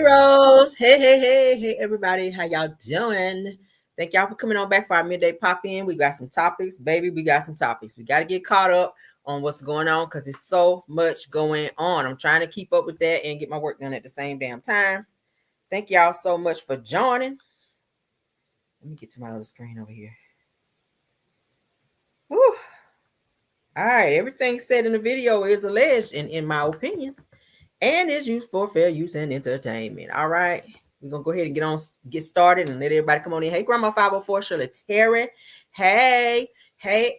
Rose. Hey, everybody. How y'all doing? Thank y'all for coming on back for our midday pop in. We got some topics, baby. We got some topics. We got to get caught up on what's going on because there's so much going on. I'm trying to keep up with that and get my work done at the same damn time. Thank y'all so much for joining. Let me get to my other screen over here. Woo. All right. Everything said in the video is alleged, in my opinion, and is used for fair use and entertainment. All right. We're going to go ahead and get started and let everybody come on in. Hey, Grandma 504, Shirley Terry. Hey,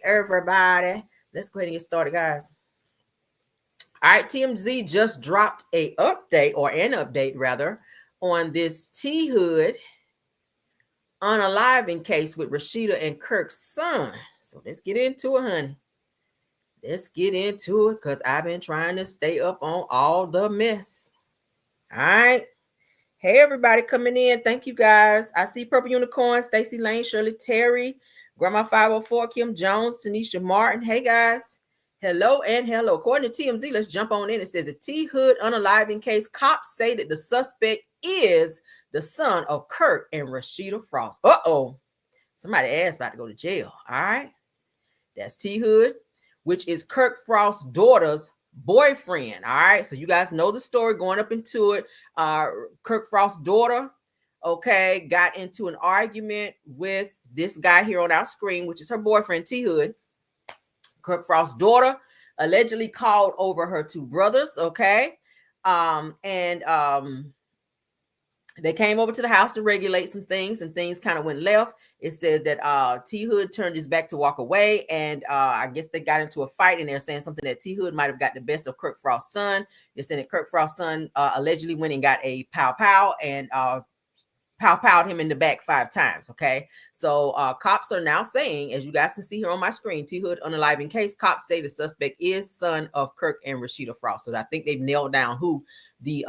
everybody. Let's go ahead and get started, guys. All right, TMZ just dropped an update rather, on this T Hood unaliving case with Rashida and Kirk's son. So let's get into it, honey. Let's get into it because I've been trying to stay up on all the mess. All right. Hey, everybody coming in. Thank you, guys. I see Purple Unicorn, Stacey Lane, Shirley Terry, Grandma 504, Kim Jones, Tanisha Martin. Hey, guys. Hello and hello. According to TMZ, let's jump on in. It says the T Hood unaliving case. Cops say that the suspect is the son of Kirk and Rashida Frost. Uh-oh. Somebody ass about to go to jail. All right. That's T Hood, which is Kirk Frost's daughter's boyfriend. All right. So you guys know the story going up into it. Kirk Frost's daughter, okay, got into an argument with this guy here on our screen, which is her boyfriend, T Hood. Kirk Frost's daughter allegedly called over her two brothers. Okay. They came over to the house to regulate some things, and things kind of went left. It says that T Hood turned his back to walk away, and I guess they got into a fight, and they're saying something that T Hood might have got the best of Kirk Frost's son. They're saying that Kirk Frost's son allegedly went and got a pow and pow-powed him in the back 5 times. Okay, so cops are now saying, as you guys can see here on my screen, T Hood unaliving case. Cops say the suspect is son of Kirk and Rashida Frost. So I think they've nailed down who the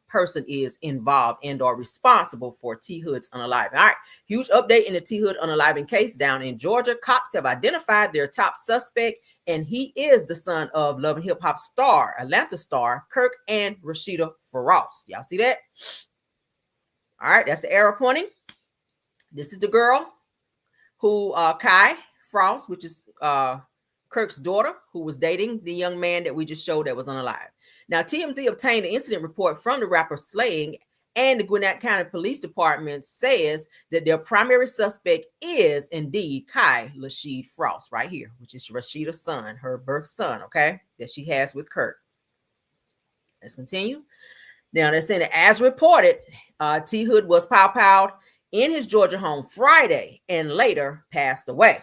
person is involved and or responsible for T Hood's unaliving. All right, huge update in the T Hood unaliving case down in Georgia. Cops have identified their top suspect, and he is the son of Love and Hip Hop star, Atlanta star, Kirk and Rashida Frost. Y'all see that? All right, that's the arrow pointing. This is the girl who, Kai Frost, which is Kirk's daughter, who was dating the young man that we just showed that was unalive. Now, TMZ obtained an incident report from the rapper Slaying, and the Gwinnett County Police Department says that their primary suspect is indeed Kai Lasheed Frost right here, which is Rashida's son, her birth son, okay, that she has with Kirk. Let's continue. Now, they're saying that as reported, T Hood was pow-powed in his Georgia home Friday and later passed away.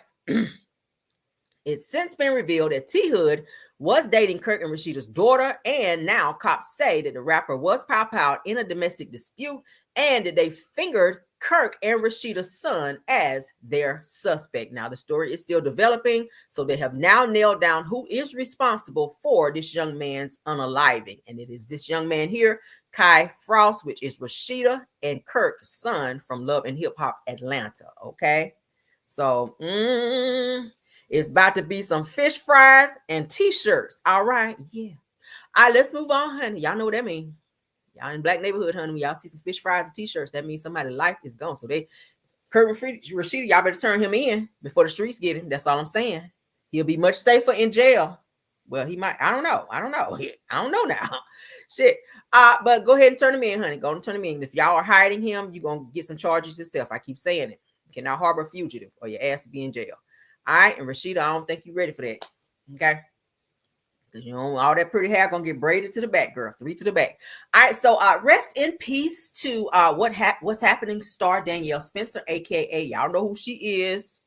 It's since been revealed that T Hood was dating Kirk and Rashida's daughter, and now cops say that the rapper was pow-powed in a domestic dispute and that they fingered Kirk and Rashida's son as their suspect. Now, the story is still developing, so they have now nailed down who is responsible for this young man's unaliving, and it is this young man here, Kai Frost, which is Rashida and Kirk's son from Love and Hip Hop Atlanta. Okay, so it's about to be some fish fries and t-shirts. All right, yeah. All right, let's move on, honey. Y'all know what that means. Y'all in black neighborhood, honey. When y'all see some fish fries and t-shirts, that means somebody's life is gone. So Kirk Rashida, y'all better turn him in before the streets get him. That's all I'm saying. He'll be much safer in jail. Well, he might. I don't know now. Shit. But go ahead and turn him in, honey. Go and turn him in. If y'all are hiding him, you're going to get some charges yourself. I keep saying it. You cannot harbor a fugitive or your ass will be in jail. All right. And Rashida, I don't think you're ready for that. Okay. Because you know, all that pretty hair going to get braided to the back, girl. 3 to the back. All right. So rest in peace to what's happening star Danielle Spencer, a.k.a. y'all know who she is.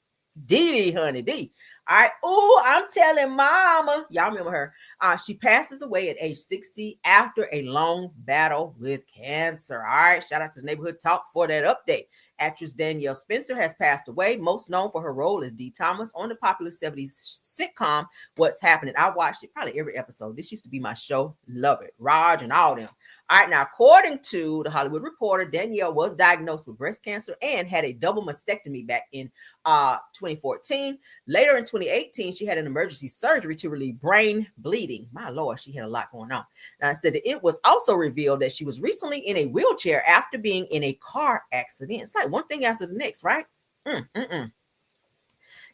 Diddy, honey, D. All right. Oh, I'm telling mama. Y'all remember her. She passes away at age 60 after a long battle with cancer. All right. Shout out to the Neighborhood Talk for that update. Actress Danielle Spencer has passed away, most known for her role as Dee Thomas on the popular 70s sitcom What's Happening. I watched it probably every episode. This used to be my show. Love it. Raj and all them. All right, now, according to The Hollywood Reporter, Danielle was diagnosed with breast cancer and had a double mastectomy back in 2014. Later in 2018, she had an emergency surgery to relieve brain bleeding. My Lord, she had a lot going on. Now, I said that it was also revealed that she was recently in a wheelchair after being in a car accident. It's like one thing after the next, right? Now,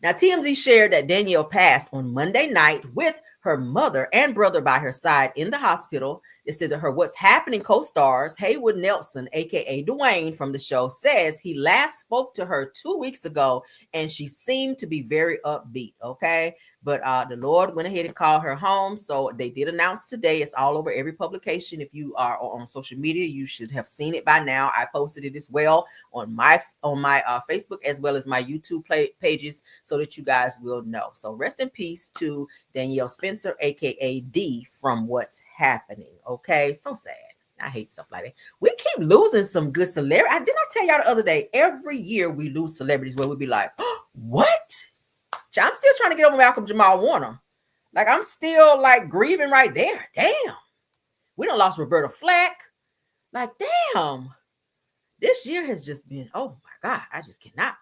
TMZ shared that Danielle passed on Monday night with her mother and brother by her side in the hospital. It said that her What's Happening co-stars, Haywood Nelson, aka Dwayne from the show, says he last spoke to her 2 weeks ago and she seemed to be very upbeat, okay? But the Lord went ahead and called her home. So they did announce today. It's all over every publication. If you are on social media, you should have seen it by now. I posted it as well on my Facebook as well as my YouTube pages so that you guys will know. So rest in peace to Danielle Spencer, aka D from What's Happening. Okay, so sad. I hate stuff like that. We keep losing some good celebrities. Didn't I tell y'all the other day? Every year we lose celebrities where we be like, oh, what? I'm still trying to get over Malcolm Jamal Warner. Like, I'm still like grieving right there. Damn. We done lost Roberta Flack. Like, damn. This year has just been, oh my God, I just cannot.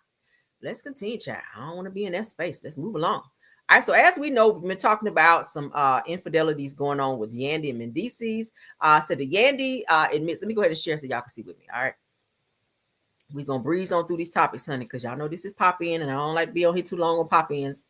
Let's continue, chat. I don't want to be in that space. Let's move along. All right, so as we know, we've been talking about some infidelities going on with Yandy and Mendices. So the Yandy admits, let me go ahead and share so y'all can see with me. All right. We're going to breeze on through these topics, honey, because y'all know this is pop-in, and I don't like to be on here too long on pop-ins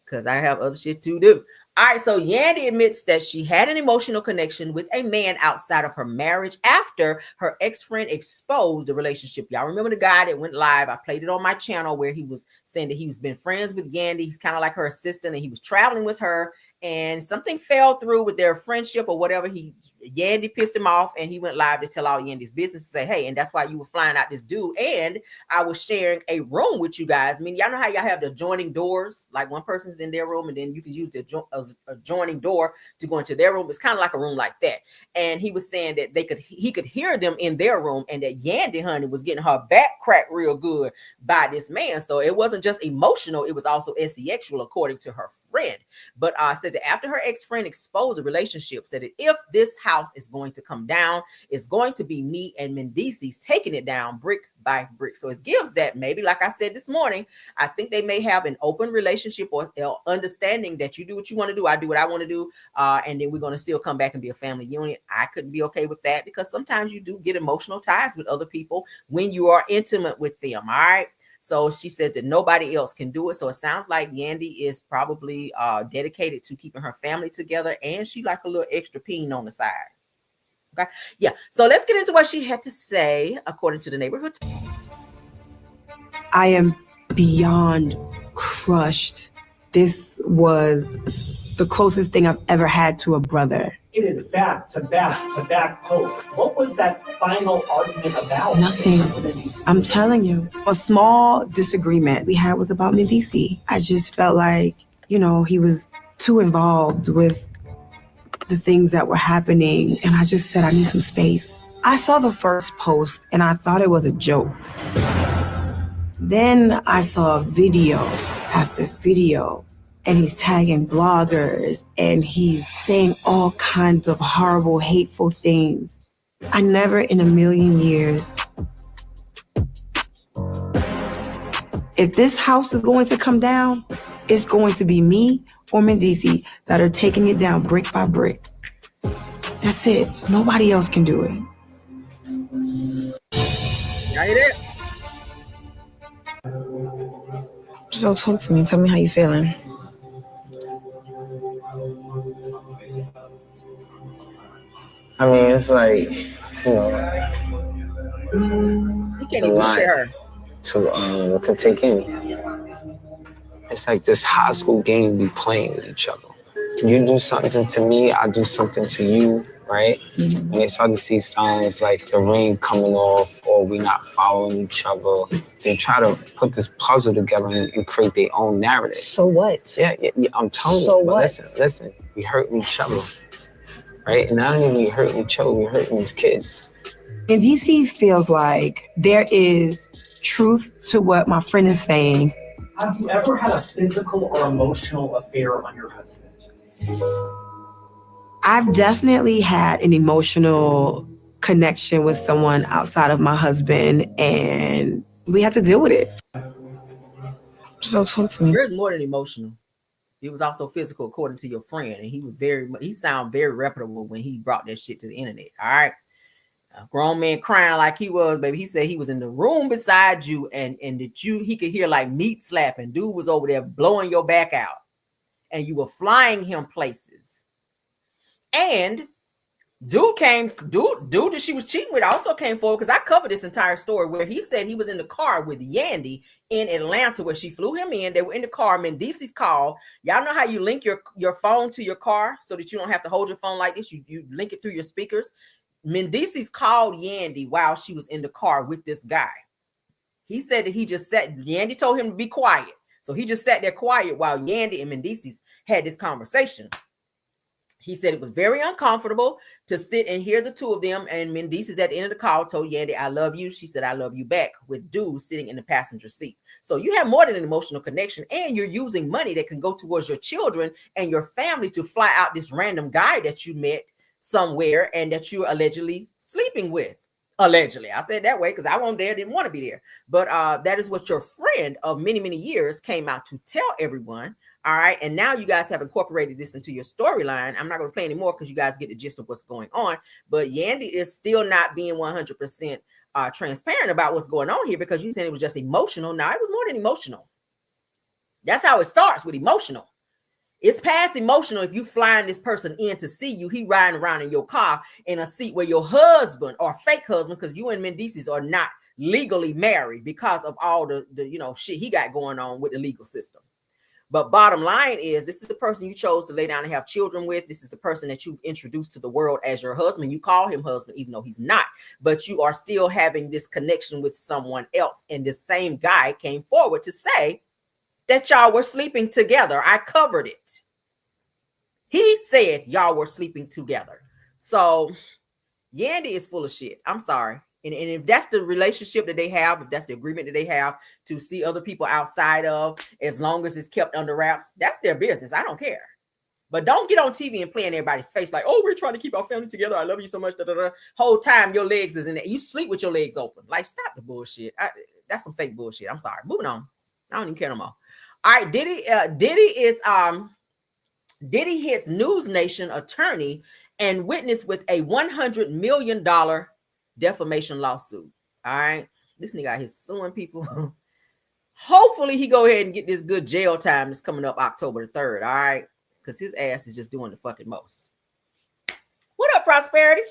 because I have other shit to do. All right, so Yandy admits that she had an emotional connection with a man outside of her marriage after her ex-friend exposed the relationship. Y'all remember the guy that went live? I played it on my channel where he was saying that he was been friends with Yandy. He's kind of like her assistant, and he was traveling with her, and something fell through with their friendship or whatever. Yandy pissed him off, and he went live to tell all Yandy's business, to say, hey, and that's why you were flying out this dude, and I was sharing a room with you guys. I mean, y'all know how y'all have the adjoining doors, like one person's in their room, and then you can use the adjoining door to go into their room. It's kind of like a room like that. And he was saying that he could hear them in their room, and that Yandy, honey, was getting her back cracked real good by this man. So it wasn't just emotional, it was also sexual, according to her friend. But said that after her ex-friend exposed the relationship, said that if this house is going to come down, it's going to be me and Mendices taking it down brick by brick. So it gives that, maybe like I said this morning, I think they may have an open relationship or understanding that you do what you want to do, I do what I want to do, and then we're going to still come back and be a family unit. I couldn't be okay with that, because sometimes you do get emotional ties with other people when you are intimate with them. All right. So she says that nobody else can do it. So it sounds like Yandy is probably dedicated to keeping her family together, and she like a little extra peen on the side. Okay. Yeah. So let's get into what she had to say, according to the neighborhood. I am beyond crushed. This was the closest thing I've ever had to a brother. It is back to back to back posts. What was that final argument about? Nothing. I'm telling you. A small disagreement we had was about Mendices. I just felt like, he was too involved with the things that were happening. And I just said, I need some space. I saw the first post and I thought it was a joke. Then I saw video after video, and he's tagging bloggers and he's saying all kinds of horrible, hateful things. I never in a million years, if this house is going to come down, it's going to be me or Mendices that are taking it down brick by brick. That's it. Nobody else can do it. Y'all hear that? So talk to me. Tell me how you feeling. I mean, it's like, You can't even look at her. To take in. It's like this high school game we playing with each other. You do something to me, I do something to you, right? And they start to see signs like the ring coming off, or we not following each other. They try to put this puzzle together and create their own narrative. So what? Yeah, I'm telling you. So what? Listen, we hurting each other, right? And not only we hurting each other, we hurting these kids. And DC feels like there is truth to what my friend is saying. Have you ever had a physical or emotional affair on your husband? I've definitely had an emotional connection with someone outside of my husband, and we had to deal with it. So talk to me. Yours more than emotional. It was also physical, according to your friend, and he sounded very reputable when he brought that shit to the internet. All right, a grown man crying like he was, baby. He said he was in the room beside you, and that he could hear like meat slapping. Dude was over there blowing your back out, and you were flying him places. And dude that she was cheating with also came forward, because I covered this entire story where he said he was in the car with Yandy in Atlanta, where she flew him in. They were in the car. Mendice's call. Y'all know how you link your phone to your car so that you don't have to hold your phone like this. You link it through your speakers. Mendice's called Yandy while she was in the car with this guy. He said that he just sat. Yandy told him to be quiet, so he just sat there quiet while Yandy and Mendice's had this conversation. He said it was very uncomfortable to sit and hear the two of them. And Mendice's at the end of the call told Yandy, "I love you." She said, "I love you back," with dude sitting in the passenger seat. So you have more than an emotional connection, and you're using money that can go towards your children and your family to fly out this random guy that you met somewhere and that you're allegedly sleeping with. Allegedly. I said that way because I wasn't there, didn't want to be there. But that is what your friend of many, many years came out to tell everyone. All right. And now you guys have incorporated this into your storyline. I'm not going to play anymore because you guys get the gist of what's going on. But Yandy is still not being 100% transparent about what's going on here, because you said it was just emotional. Now, it was more than emotional. That's how it starts, with emotional. It's past emotional if you flying this person in to see you. He riding around in your car in a seat where your husband or fake husband, because you and Mendice's are not legally married because of all the shit he got going on with the legal system. But bottom line is, this is the person you chose to lay down and have children with. This is the person that you've introduced to the world as your husband. You call him husband, even though he's not. But you are still having this connection with someone else. And this same guy came forward to say that y'all were sleeping together. I covered it. He said y'all were sleeping together. So Yandy is full of shit. I'm sorry. And if that's the relationship that they have, if that's the agreement that they have to see other people outside of, as long as it's kept under wraps, that's their business. I don't care. But don't get on TV and play in everybody's face like, "Oh, we're trying to keep our family together. I love you so much." Whole time your legs is in there. You sleep with your legs open. Like, stop the bullshit. That's some fake bullshit. I'm sorry. Moving on. I don't even care no more. All right, Diddy hits News Nation attorney and witness with a $100 million defamation lawsuit. All right, this nigga out here suing people. Hopefully he go ahead and get this good jail time that's coming up October 3rd. All right, because his ass is just doing the fucking most. What up, Prosperity?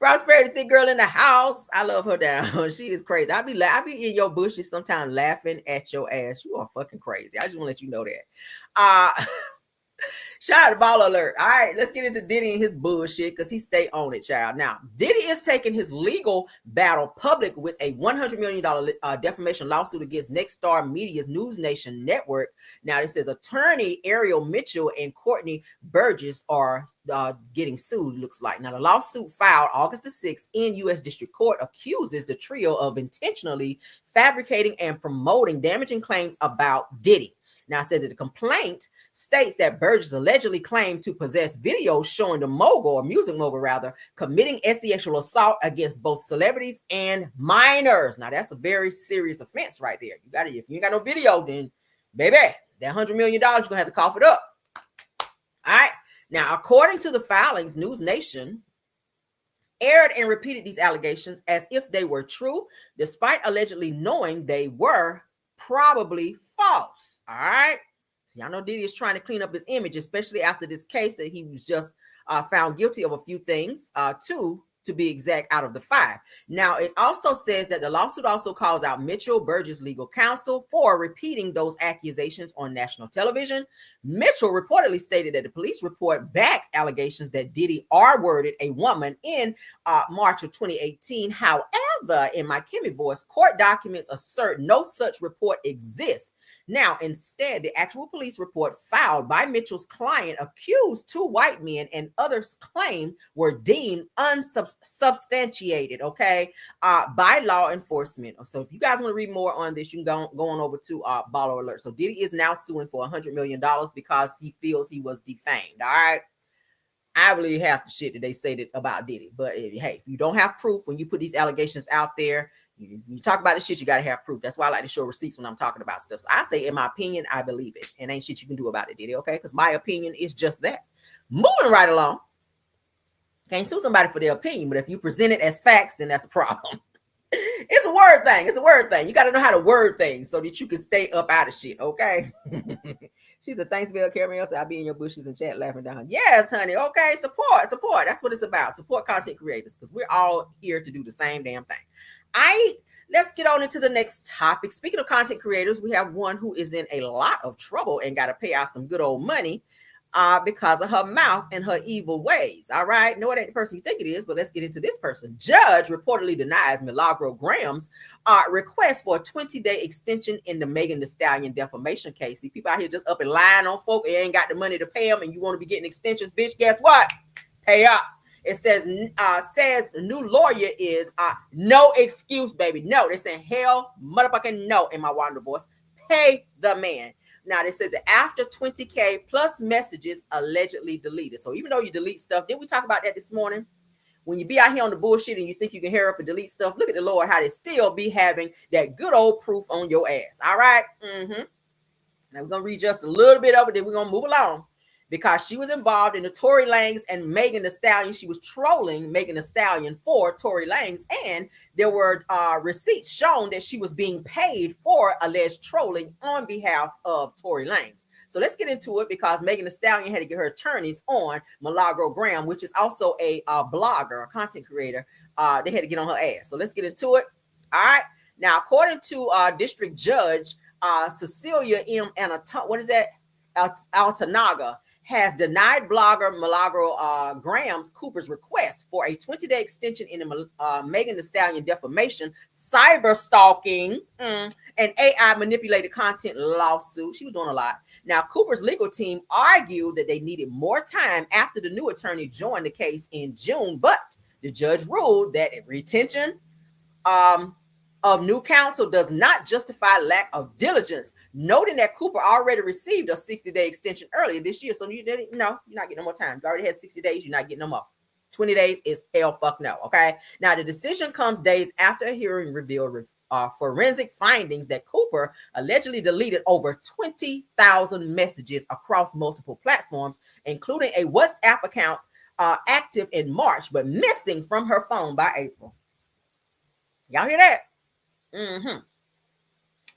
Prosperity, thick girl in the house. I love her down. She is crazy. I be in your bushes sometimes laughing at your ass. You are fucking crazy. I just want to let you know that. Shout out to Ball Alert. All right, let's get into Diddy and his bullshit, because he stay on it, child. Now, Diddy is taking his legal battle public with a $100 million defamation lawsuit against Nexstar Media's News Nation network. Now, it says attorney Ariel Mitchell and Courtney Burgess are getting sued, looks like. Now, the lawsuit filed August the 6th in U.S. District Court accuses the trio of intentionally fabricating and promoting damaging claims about Diddy. Now, it said that the complaint states that Burgess allegedly claimed to possess videos showing the mogul, or music mogul rather, committing sexual assault against both celebrities and minors. Now, that's a very serious offense right there. You got it. If you ain't got no video, then baby, that $100 million, you're gonna have to cough it up. All right. Now, according to the filings, News Nation aired and repeated these allegations as if they were true, despite allegedly knowing they were probably false. All right. So y'all know Diddy is trying to clean up his image, especially after this case that he was just found guilty of a few things, two to be exact, out of the 5. Now, it also says that the lawsuit also calls out Mitchell, Burgess' legal counsel, for repeating those accusations on national television. Mitchell reportedly stated that the police report back allegations that Diddy R-worded a woman in March of 2018. However, However, in my Kimmy voice, court documents assert no such report exists. Now, instead, the actual police report filed by Mitchell's client accused two white men and others claim were deemed unsubstantiated, okay, by law enforcement. So if you guys want to read more on this, you can go on over to Baller Alert. So Diddy is now suing for $100 million because he feels he was defamed, all right? I believe half the shit that they say that about Diddy. But hey, if you don't have proof when you put these allegations out there, you talk about the shit, you got to have proof. That's why I like to show receipts when I'm talking about stuff. So I say, in my opinion, I believe it. And ain't shit you can do about it, Diddy, okay? Because my opinion is just that. Moving right along. Can't sue somebody for their opinion, but if you present it as facts, then that's a problem. It's a word thing. It's a word thing. You got to know how to word things so that you can stay up out of shit, okay? She said, thanks, Bill. Carry else. I'll be in your bushes and chat laughing down. Yes, honey. Okay. Support. That's what it's about. Support content creators because we're all here to do the same damn thing. Let's get on into the next topic. Speaking of content creators, we have one who is in a lot of trouble and got to pay out some good old money because of her mouth and her evil ways. All right. No, it ain't the person you think it is, but let's get into this person. Judge reportedly denies Milagro Gramz request for a 20-day extension in the Megan Thee Stallion defamation case. See, people out here just up and lying on folk and ain't got the money to pay them, and you want to be getting extensions, bitch. Guess what? Pay up. It says the new lawyer is no excuse, baby. No, they're saying hell motherfucking no in my Wanda voice. Pay the man. Now, they says that after 20K plus messages allegedly deleted. So even though you delete stuff, didn't we talk about that this morning? When you be out here on the bullshit and you think you can hurry up and delete stuff, look at the Lord, how they still be having that good old proof on your ass. All right? Now, we're going to read just a little bit of it, then we're going to move along. Because she was involved in the Tory Lanez and Megan Thee Stallion. She was trolling Megan Thee Stallion for Tory Lanez. And there were receipts shown that she was being paid for alleged trolling on behalf of Tory Lanez. So let's get into it because Megan Thee Stallion had to get her attorneys on Milagro Gramz, which is also a blogger, a content creator. They had to get on her ass. So let's get into it. All right. Now, according to District Judge Cecilia M. Altanaga, has denied blogger Milagro Gramz Cooper's request for a 20-day extension in the Megan Thee Stallion defamation, cyber stalking, and AI manipulated content lawsuit. She was doing a lot. Now, Cooper's legal team argued that they needed more time after the new attorney joined the case in June, but the judge ruled that retention of new counsel does not justify lack of diligence, noting that Cooper already received a 60-day extension earlier this year. So you're not getting no more time. You already had 60 days. You're not getting no more. 20 days is hell fuck no. Okay. Now, the decision comes days after a hearing revealed forensic findings that Cooper allegedly deleted over 20,000 messages across multiple platforms, including a WhatsApp account active in March, but missing from her phone by April. Y'all hear that?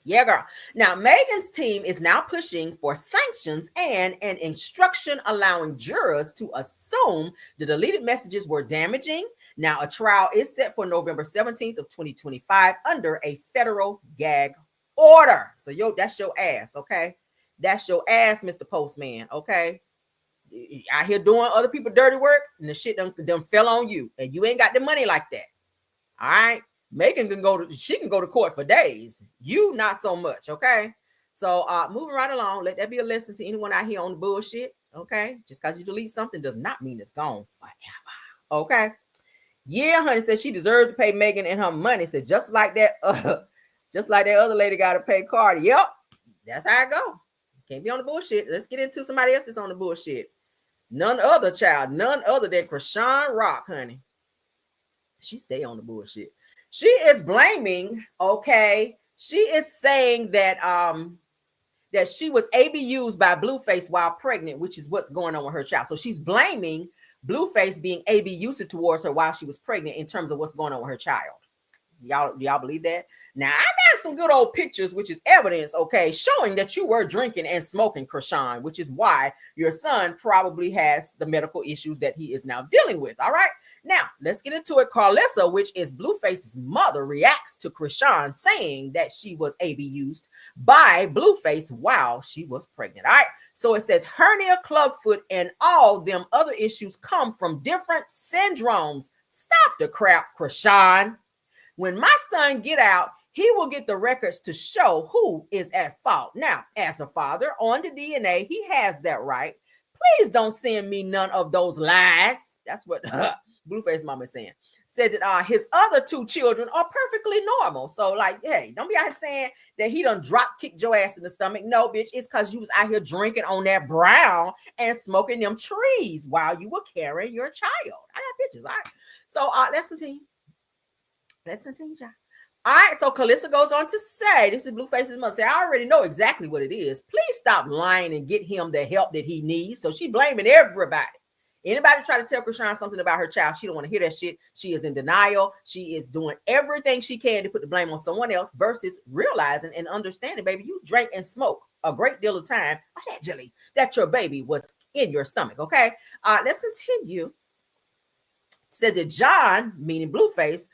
Yeah, girl. Now, Megan's team is now pushing for sanctions and an instruction allowing jurors to assume the deleted messages were damaging. Now, a trial is set for November 17th of 2025 under a federal gag order. So, that's your ass, okay? That's your ass, Mr. Postman, okay? Out here doing other people dirty work, and the shit done fell on you, and you ain't got the money like that. All right? Megan can go to court for days. You not so much, okay? So moving right along, let that be a lesson to anyone out here on the bullshit, okay? Just because you delete something does not mean it's gone forever, okay? Yeah, honey said she deserves to pay Megan and her money. Said just like that other lady got to pay Cardi. Yep, that's how it go. Can't be on the bullshit. Let's get into somebody else that's on the bullshit. None other than Chrisean Rock, honey. She stay on the bullshit. She is blaming, okay? She is saying that that she was abused by Blueface while pregnant, which is what's going on with her child. So she's blaming Blueface being abusive towards her while she was pregnant in terms of what's going on with her child. Y'all believe that? Now, I got some good old pictures, which is evidence, okay, showing that you were drinking and smoking, Chrisean, which is why your son probably has the medical issues that he is now dealing with, all right? Now, let's get into it. Carlissa, which is Blueface's mother, reacts to Chrisean saying that she was abused by Blueface while she was pregnant, all right? So it says hernia, clubfoot, and all them other issues come from different syndromes. Stop the crap, Chrisean. When my son get out, he will get the records to show who is at fault. Now, as a father on the DNA, he has that right. Please don't send me none of those lies. That's what Blueface mama is saying. Said that his other 2 children are perfectly normal. So, like, hey, don't be out here saying that he done drop kicked your ass in the stomach. No, bitch, it's because you was out here drinking on that brown and smoking them trees while you were carrying your child. I got pictures. All right. So let's continue. Let's continue, y'all. All right, so Calissa goes on to say, this is Blueface's mother, say, I already know exactly what it is. Please stop lying and get him the help that he needs. So she blaming everybody. Anybody try to tell Chrisean something about her child, she don't want to hear that shit. She is in denial. She is doing everything she can to put the blame on someone else versus realizing and understanding, baby, you drank and smoked a great deal of time, allegedly, that your baby was in your stomach, okay? Let's continue. Said that John, meaning Blueface,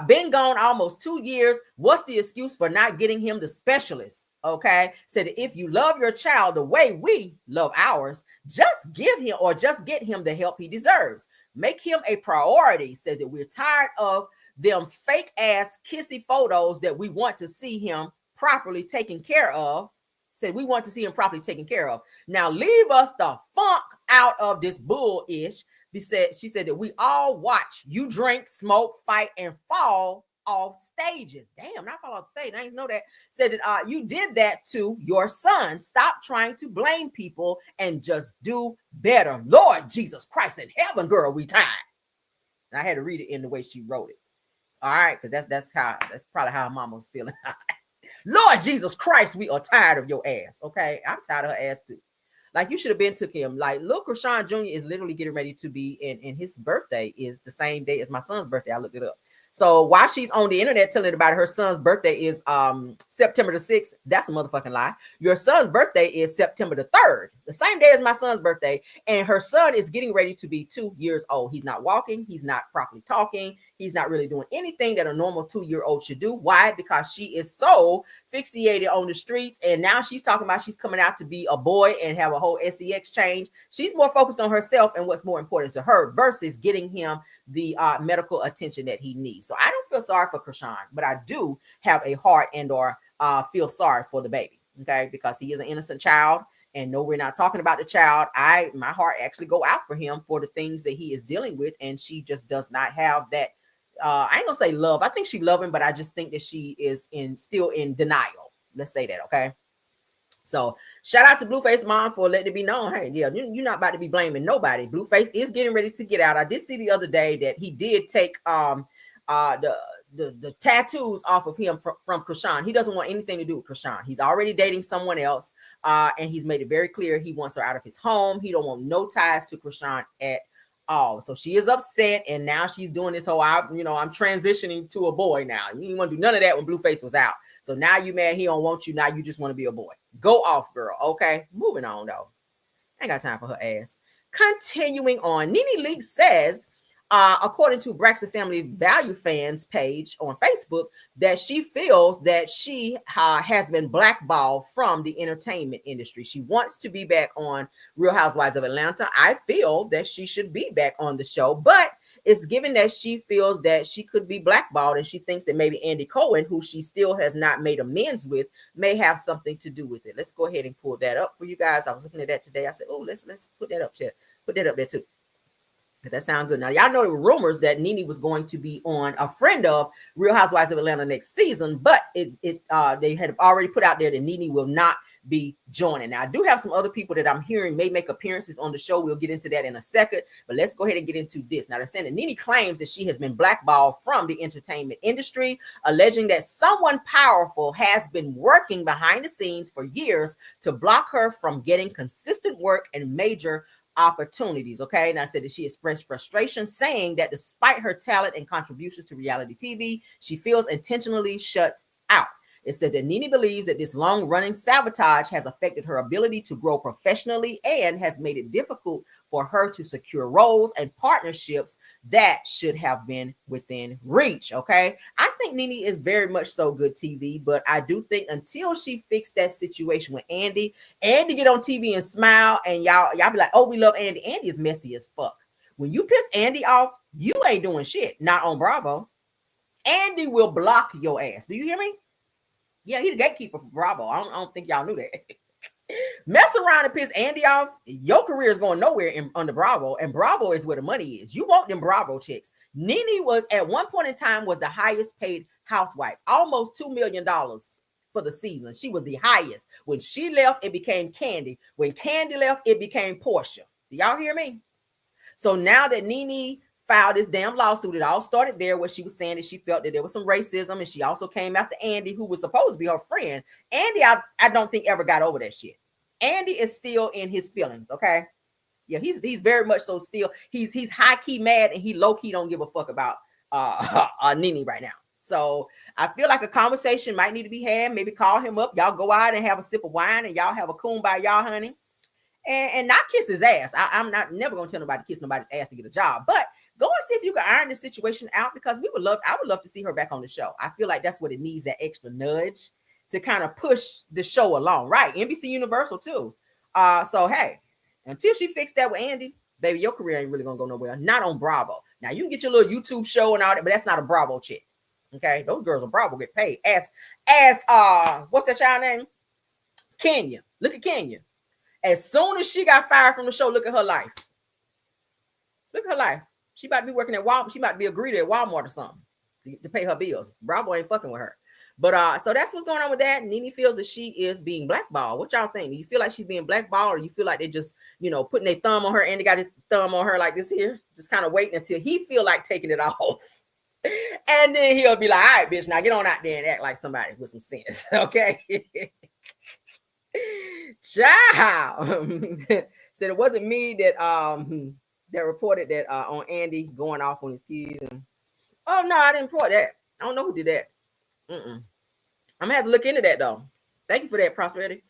been gone almost 2 years. What's the excuse for not getting him the specialist? Okay, said that if you love your child the way we love ours, just give him or just get him the help he deserves. Make him a priority. Says that we're tired of them fake ass kissy photos that we want to see him properly taken care of. Said we want to see him properly taken care of. Now leave us the funk out of this bullish. She said that we all watch you drink, smoke, fight, and fall off stages. Damn, not fall off stage. I didn't know that. Said that you did that to your son. Stop trying to blame people and just do better. Lord Jesus Christ in heaven, girl, we tired. And I had to read it in the way she wrote it. All right, because that's probably how her mama was feeling. Lord Jesus Christ, we are tired of your ass. Okay, I'm tired of her ass too. Like, you should have been took him. Like, little Chrisean Jr. is literally getting ready to be in his birthday is the same day as my son's birthday. I looked it up. So while she's on the internet telling about her son's birthday is September the 6th, that's a motherfucking lie. Your son's birthday is September the 3rd, the same day as my son's birthday. And her son is getting ready to be 2 years old. He's not walking. He's not properly talking. He's not really doing anything that a normal 2-year-old should do. Why? Because she is so fixated on the streets. And now she's talking about she's coming out to be a boy and have a whole sex change. She's more focused on herself and what's more important to her versus getting him the medical attention that he needs. So I don't feel sorry for Chrisean, but I do have a heart and or feel sorry for the baby, okay? Because he is an innocent child. And no, we're not talking about the child. My heart actually go out for him for the things that he is dealing with. And she just does not have that. I ain't gonna say love. I think she love him, but I just think that she is still in denial. Let's say that, okay? So shout out to Blueface mom for letting it be known. Hey, yeah, you're not about to be blaming nobody. Blueface is getting ready to get out. I did see the other day that he did take the tattoos off of him from Chrisean. He doesn't want anything to do with Chrisean. He's already dating someone else, and he's made it very clear he wants her out of his home. He don't want no ties to Chrisean at all. So she is upset, and now she's doing this whole, I'm transitioning to a boy now. You didn't want to do none of that when Blueface was out. So now you mad he don't want you. Now you just want to be a boy. Go off, girl. Okay, moving on though. I ain't got time for her ass. Continuing on, Nene Leakes says, according to Braxton Family Value Fans page on Facebook, that she feels that she has been blackballed from the entertainment industry. She wants to be back on Real Housewives of Atlanta. I feel that she should be back on the show, but it's given that she feels that she could be blackballed, and she thinks that maybe Andy Cohen, who she still has not made amends with, may have something to do with it. Let's go ahead and pull that up for you guys. I was looking at that today. I said, oh, let's put that up there. Put that up there too. That sounds good. Now, y'all know there were rumors that Nene was going to be on a friend of Real Housewives of Atlanta next season, but they had already put out there that Nene will not be joining. Now, I do have some other people that I'm hearing may make appearances on the show. We'll get into that in a second, but let's go ahead and get into this. Now, they're saying that Nene claims that she has been blackballed from the entertainment industry, alleging that someone powerful has been working behind the scenes for years to block her from getting consistent work and major opportunities. Okay. And I said that she expressed frustration, saying that despite her talent and contributions to reality TV, she feels intentionally shut out. It said that Nene believes that this long-running sabotage has affected her ability to grow professionally and has made it difficult for her to secure roles and partnerships that should have been within reach. Okay. I think Nene is very much so good TV, but I do think until she fixed that situation with Andy get on TV and smile, and y'all be like, oh, we love Andy. Andy is messy as fuck. When you piss Andy off, you ain't doing shit. Not on Bravo. Andy will block your ass. Do you hear me? Yeah, he's the gatekeeper for Bravo. I don't think y'all knew that. Mess around and piss Andy off, your career is going nowhere under Bravo, and Bravo is where the money is. You want them Bravo chicks. Nene was at one point in time was the highest paid housewife, almost $2 million for the season. She was the highest. When she left, it became Candy. When Candy left, it became Porsha. Do y'all hear me? So now that Nene filed this damn lawsuit, it all started there where she was saying that she felt that there was some racism, and she also came after Andy, who was supposed to be her friend. Andy, I don't think ever got over that shit. Andy is still in his feelings, okay? Yeah, he's very much so still. He's high-key mad, and he low-key don't give a fuck about Nene right now. So I feel like a conversation might need to be had. Maybe call him up. Y'all go out and have a sip of wine, and y'all have a kumbaya, honey. And not kiss his ass. I'm never gonna tell nobody to kiss nobody's ass to get a job, but go and see if you can iron this situation out, because I would love to see her back on the show. I feel like that's what it needs, that extra nudge to kind of push the show along, right? NBC Universal too. So hey, until she fixed that with Andy, baby, your career ain't really gonna go nowhere. Not on Bravo. Now you can get your little YouTube show and all that, but that's not a Bravo chick. Okay, those girls on Bravo get paid. As what's that child name? Kenya. Look at Kenya. As soon as she got fired from the show, look at her life. Look at her life. She about to be working at Walmart. She about to be a greeter at Walmart or something to pay her bills. Bravo ain't fucking with her. But so that's what's going on with that. Nene feels that she is being blackballed. What y'all think? Do you feel like she's being blackballed, or you feel like they just, putting their thumb on her, and they got his thumb on her like this here, just kind of waiting until he feel like taking it off. And then he'll be like, all right, bitch, now get on out there and act like somebody with some sense. Okay. Child. Said it wasn't me that reported that on Andy going off on his kids. Oh no, I didn't report that. I don't know who did that. I'm gonna have to look into that though. Thank you for that, Prosperity.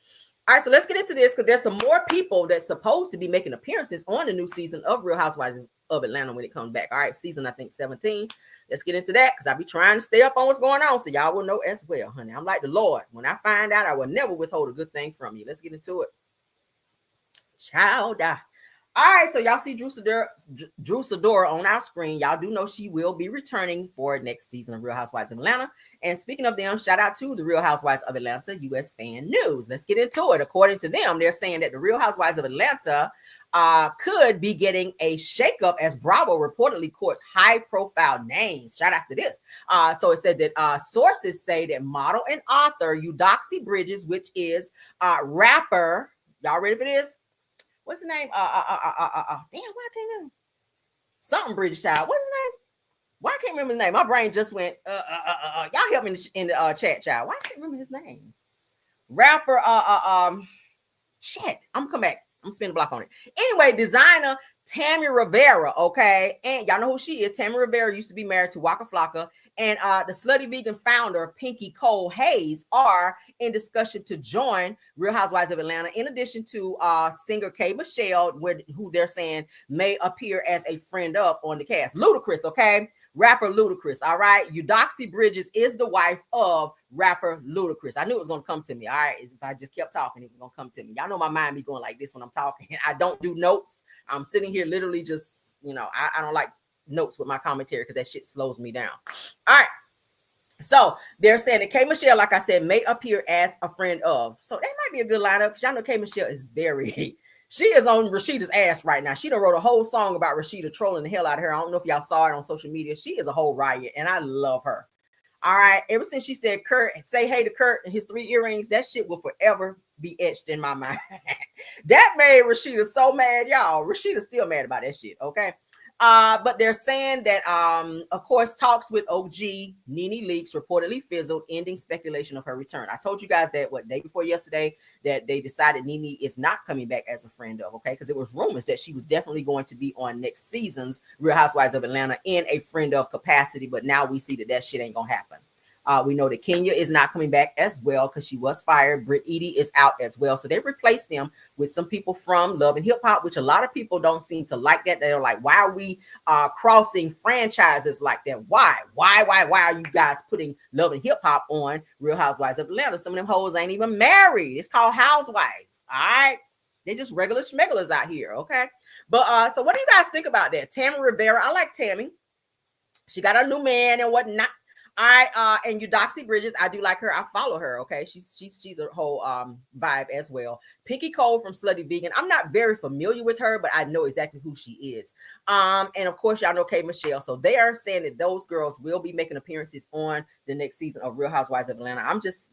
All right, so let's get into this, because there's some more people that's supposed to be making appearances on the new season of Real Housewives of Atlanta when it comes back. All right, season I think 17. Let's get into that, because I be trying to stay up on what's going on, so y'all will know as well, honey. I'm like the Lord. When I find out, I will never withhold a good thing from you. Let's get into it. Child. All right, so y'all see Drew Sidora on our screen. Y'all do know she will be returning for next season of Real Housewives of Atlanta. And speaking of them, shout out to the Real Housewives of Atlanta US Fan News. Let's get into it. According to them, they're saying that the Real Housewives of Atlanta could be getting a shakeup as Bravo reportedly courts high-profile names. Shout out to this. So it said that sources say that model and author Eudoxie Bridges, which is rapper, y'all ready for this? What's his name? Damn, why I can't remember? Something British child. What's his name? Why I can't remember his name? My brain just went. Y'all help me in the chat, child. Why I can't remember his name? Rapper. Shit. I'm gonna come back. I'm spinning a block on it. Anyway, designer Tammy Rivera. Okay, and y'all know who she is. Tammy Rivera used to be married to Waka Flocka, and the Slutty Vegan founder Pinky Cole Hayes are in discussion to join Real Housewives of Atlanta, in addition to singer K. Michelle, who they're saying may appear as a friend of on the cast. Ludacris, okay? Rapper Ludacris, all right? Eudoxie Bridges is the wife of rapper Ludacris. I knew it was going to come to me, all right? If I just kept talking, it was going to come to me. Y'all know my mind be going like this when I'm talking. I don't do notes. I'm sitting here literally just, I don't like notes with my commentary because that shit slows me down. All right. So they're saying that K. Michelle, like I said, may appear as a friend of. So that might be a good lineup, because y'all know K. Michelle is she is on Rashida's ass right now. She done wrote a whole song about Rashida trolling the hell out of her. I don't know if y'all saw it on social media. She is a whole riot, and I love her. All right. Ever since she said Kurt, say hey to Kurt and his 3 earrings, that shit will forever be etched in my mind. That made Rashida so mad, y'all. Rashida's still mad about that shit, okay? But they're saying that, of course, talks with OG Nene Leakes reportedly fizzled, ending speculation of her return. I told you guys that, day before yesterday, that they decided Nene is not coming back as a friend of, okay? Because it was rumors that she was definitely going to be on next season's Real Housewives of Atlanta in a friend of capacity, but now we see that shit ain't gonna happen. We know that Kenya is not coming back as well because she was fired. Britt Edie is out as well. So they've replaced them with some people from Love and Hip Hop, which a lot of people don't seem to like that. They're like, why are we crossing franchises like that? Why are you guys putting Love and Hip Hop on Real Housewives of Atlanta? Some of them hoes ain't even married. It's called Housewives. All right. They're just regular schmegglers out here. Okay. But so what do you guys think about that? Tammy Rivera. I like Tammy. She got a new man and whatnot. And Eudoxie Bridges, I do like her. I follow her. Okay, she's a whole vibe as well. Pinky Cole from Slutty Vegan. I'm not very familiar with her, but I know exactly who she is. And of course, y'all know K Michelle. So they are saying that those girls will be making appearances on the next season of Real Housewives of Atlanta. I'm just,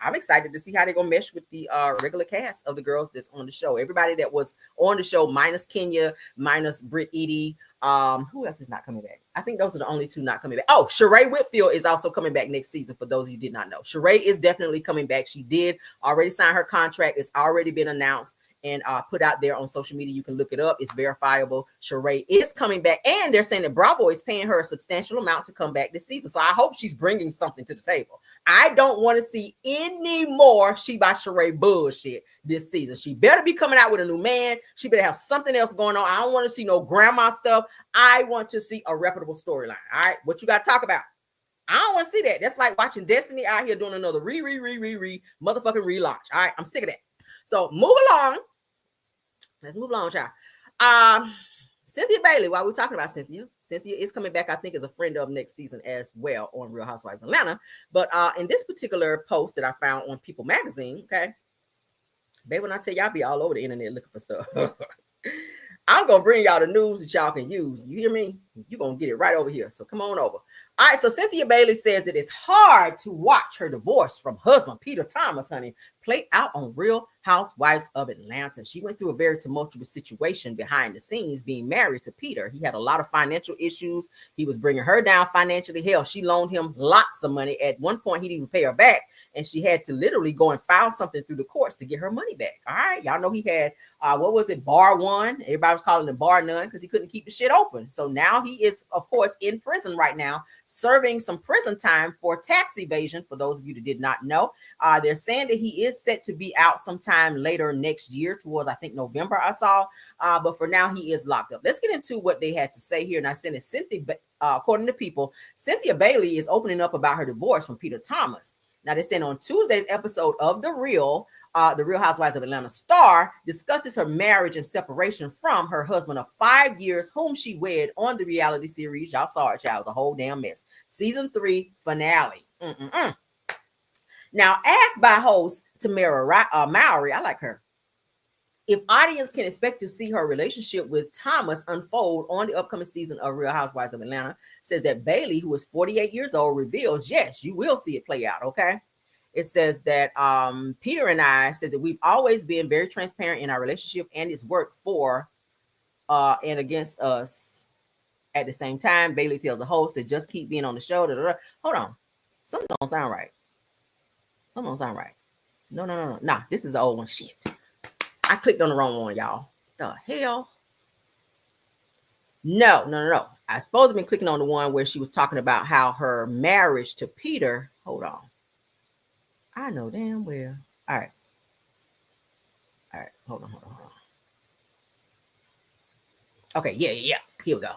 I'm excited to see how they're gonna mesh with the regular cast of the girls that's on the show. Everybody that was on the show, minus Kenya, minus Britt Edie. Who else is not coming back? I think those are the only two not coming back. Oh, Sheree Whitfield is also coming back next season. For those of you who did not know, Sheree is definitely coming back. She did already sign her contract. It's already been announced and put out there on social media. You can look it up. It's verifiable. Sheree is coming back, and they're saying that Bravo is paying her a substantial amount to come back this season. So I hope she's bringing something to the table. I don't want to see any more She by Sheree bullshit this season. She better be coming out with a new man. She better have something else going on. I don't want to see no grandma stuff. I want to see a reputable storyline. All right, what you got to talk about? I don't want to see that. That's like watching Destiny out here doing another motherfucking relaunch. All right, I'm sick of that. So move along. Let's move along, child. Cynthia Bailey, while we're talking about Cynthia is coming back, I think, as a friend of next season as well on Real Housewives of Atlanta. But in this particular post that I found on People Magazine, okay, baby, when I tell y'all, be all over the internet looking for stuff. I'm going to bring y'all the news that y'all can use. You hear me? You're going to get it right over here. So come on over. All right, so Cynthia Bailey says that it's hard to watch her divorce from husband Peter Thomas, honey, play out on Real Housewives of Atlanta. She went through a very tumultuous situation behind the scenes being married to Peter. He had a lot of financial issues. He was bringing her down financially. Hell, she loaned him lots of money. At one point, he didn't even pay her back, and she had to literally go and file something through the courts to get her money back. All right, y'all know he had, bar one? Everybody was calling it bar none because he couldn't keep the shit open. So now he is, of course, in prison right now, serving some prison time for tax evasion. For those of you that did not know, they're saying that he is set to be out sometime later next year, towards I think November. I saw, but for now he is locked up. Let's get into what they had to say here. And I said that according to People, Cynthia Bailey is opening up about her divorce from Peter Thomas. Now they're saying on Tuesday's episode of The Real Housewives of Atlanta star discusses her marriage and separation from her husband of 5 years, whom she wed on the reality series. Y'all saw it, child. The whole damn mess. Season 3 finale. Now, asked by host Tamara Mowry, I like her, if audience can expect to see her relationship with Thomas unfold on the upcoming season of Real Housewives of Atlanta, says that Bailey, who is 48 years old, reveals, yes, you will see it play out, okay? It says that Peter and I said that we've always been very transparent in our relationship and it's worked for and against us. At the same time, Bailey tells the host to just keep being on the show. Hold on. Something don't sound right. No. Nah, this is the old one. Shit. I clicked on the wrong one, y'all. The hell? No. I suppose I've been clicking on the one where she was talking about how her marriage to Peter. Hold on. I know damn well. All right. Hold on. Okay, yeah. Here we go.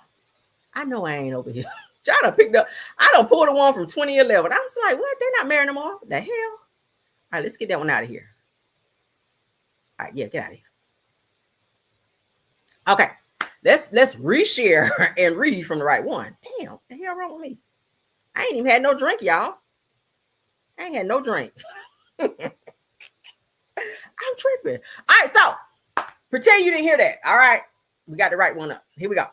I know I ain't over here. Trying to pick up. I don't pull the one from 2011. I'm just like, what? They're not married no more. What the hell? All right, let's get that one out of here. All right, yeah, get out of here. Okay, let's reshare and read from the right one. Damn, what the hell wrong with me? I ain't even had no drink, y'all. I ain't had no drink. I'm tripping. All right, so pretend you didn't hear that. All right, we got the right one up. Here we go.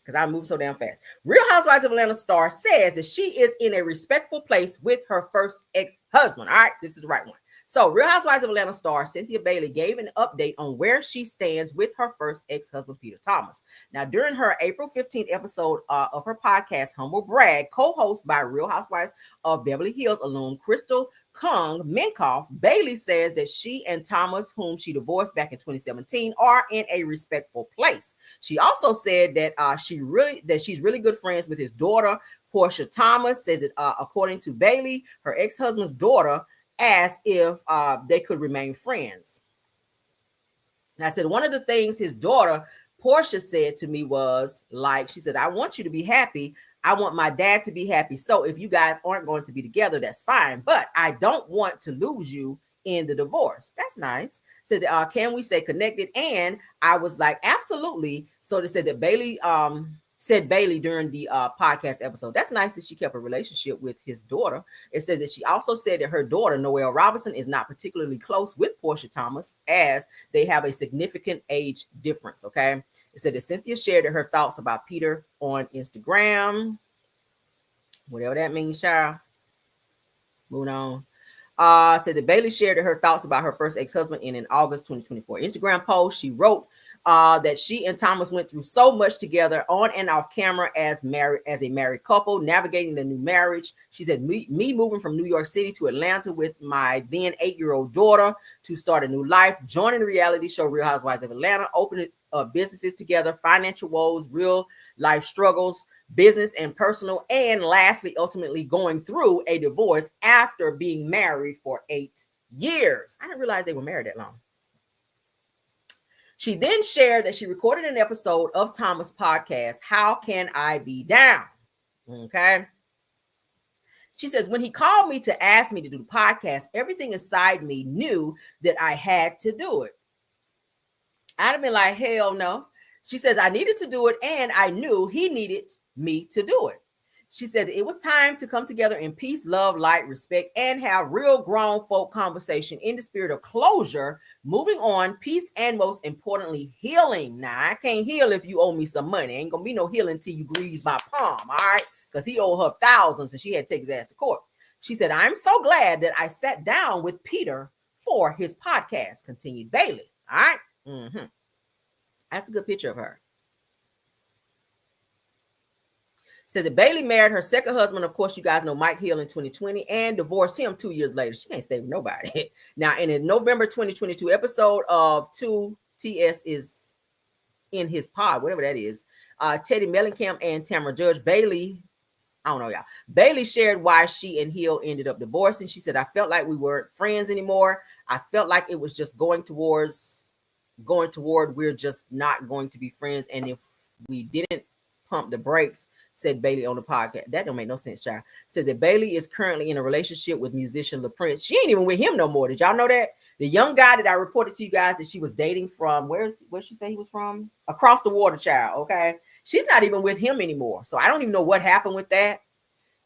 Because I move so damn fast. Real Housewives of Atlanta star says that she is in a respectful place with her first ex-husband. All right, so this is the right one. So Real Housewives of Atlanta star Cynthia Bailey gave an update on where she stands with her first ex-husband, Peter Thomas. Now, during her April 15th episode of her podcast, Humble Brag, co-host by Real Housewives of Beverly Hills alum Crystal Kung Minkoff, Bailey says that she and Thomas, whom she divorced back in 2017, are in a respectful place. She also said that she's really good friends with his daughter, Porsha Thomas. Says that according to Bailey, her ex-husband's daughter asked if they could remain friends. And I said, one of the things his daughter, Porsha, said to me was like, she said, I want you to be happy. I want my dad to be happy. So if you guys aren't going to be together, that's fine. But I don't want to lose you in the divorce. That's nice. Said, can we stay connected? And I was like, absolutely. So they said that Bailey said Bailey during the podcast episode. That's nice that she kept a relationship with his daughter. It said that she also said that her daughter, Noelle Robinson, is not particularly close with Porsha Thomas as they have a significant age difference, okay? It said that Cynthia shared her thoughts about Peter on Instagram. Whatever that means, child. Moving on. Said that Bailey shared her thoughts about her first ex-husband in an August 2024 Instagram post. She wrote that she and Thomas went through so much together on and off camera as a married couple, navigating the new marriage. She said, me moving from New York City to Atlanta with my then 8-year-old daughter to start a new life, joining the reality show Real Housewives of Atlanta, opening businesses together, financial woes, real life struggles, business and personal, and lastly, ultimately going through a divorce after being married for 8 years. I didn't realize they were married that long. She then shared that she recorded an episode of Thomas' podcast, How Can I Be Down? Okay. She says, when he called me to ask me to do the podcast, everything inside me knew that I had to do it. I'd have been like, hell no. She says, I needed to do it, and I knew he needed me to do it. She said it was time to come together in peace, love, light, respect, and have real grown folk conversation in the spirit of closure, moving on, peace, and most importantly, healing. Now, I can't heal if you owe me some money. Ain't gonna be no healing till you grease my palm, all right? Because he owed her thousands and she had to take his ass to court. She said, I'm so glad that I sat down with Peter for his podcast, continued Bailey, all right? Mm-hmm. That's a good picture of her. Says that Bailey married her second husband, of course, you guys know Mike Hill, in 2020, and divorced him 2 years later. She can't stay with nobody. Now, in a November 2022 episode of Tues is in his pod, whatever that is, Teddy Mellencamp and Tamara Judge, Bailey, I don't know, y'all. Bailey shared why she and Hill ended up divorcing. She said, I felt like we weren't friends anymore. I felt like it was just going toward we're just not going to be friends. And if we didn't pump the brakes, said Bailey on the podcast. That don't make no sense, child. Says that Bailey is currently in a relationship with musician LaPrince. She ain't even with him no more. Did y'all know that? The young guy that I reported to you guys that she was dating from, where she say he was from? Across the water, child, okay? She's not even with him anymore. So I don't even know what happened with that.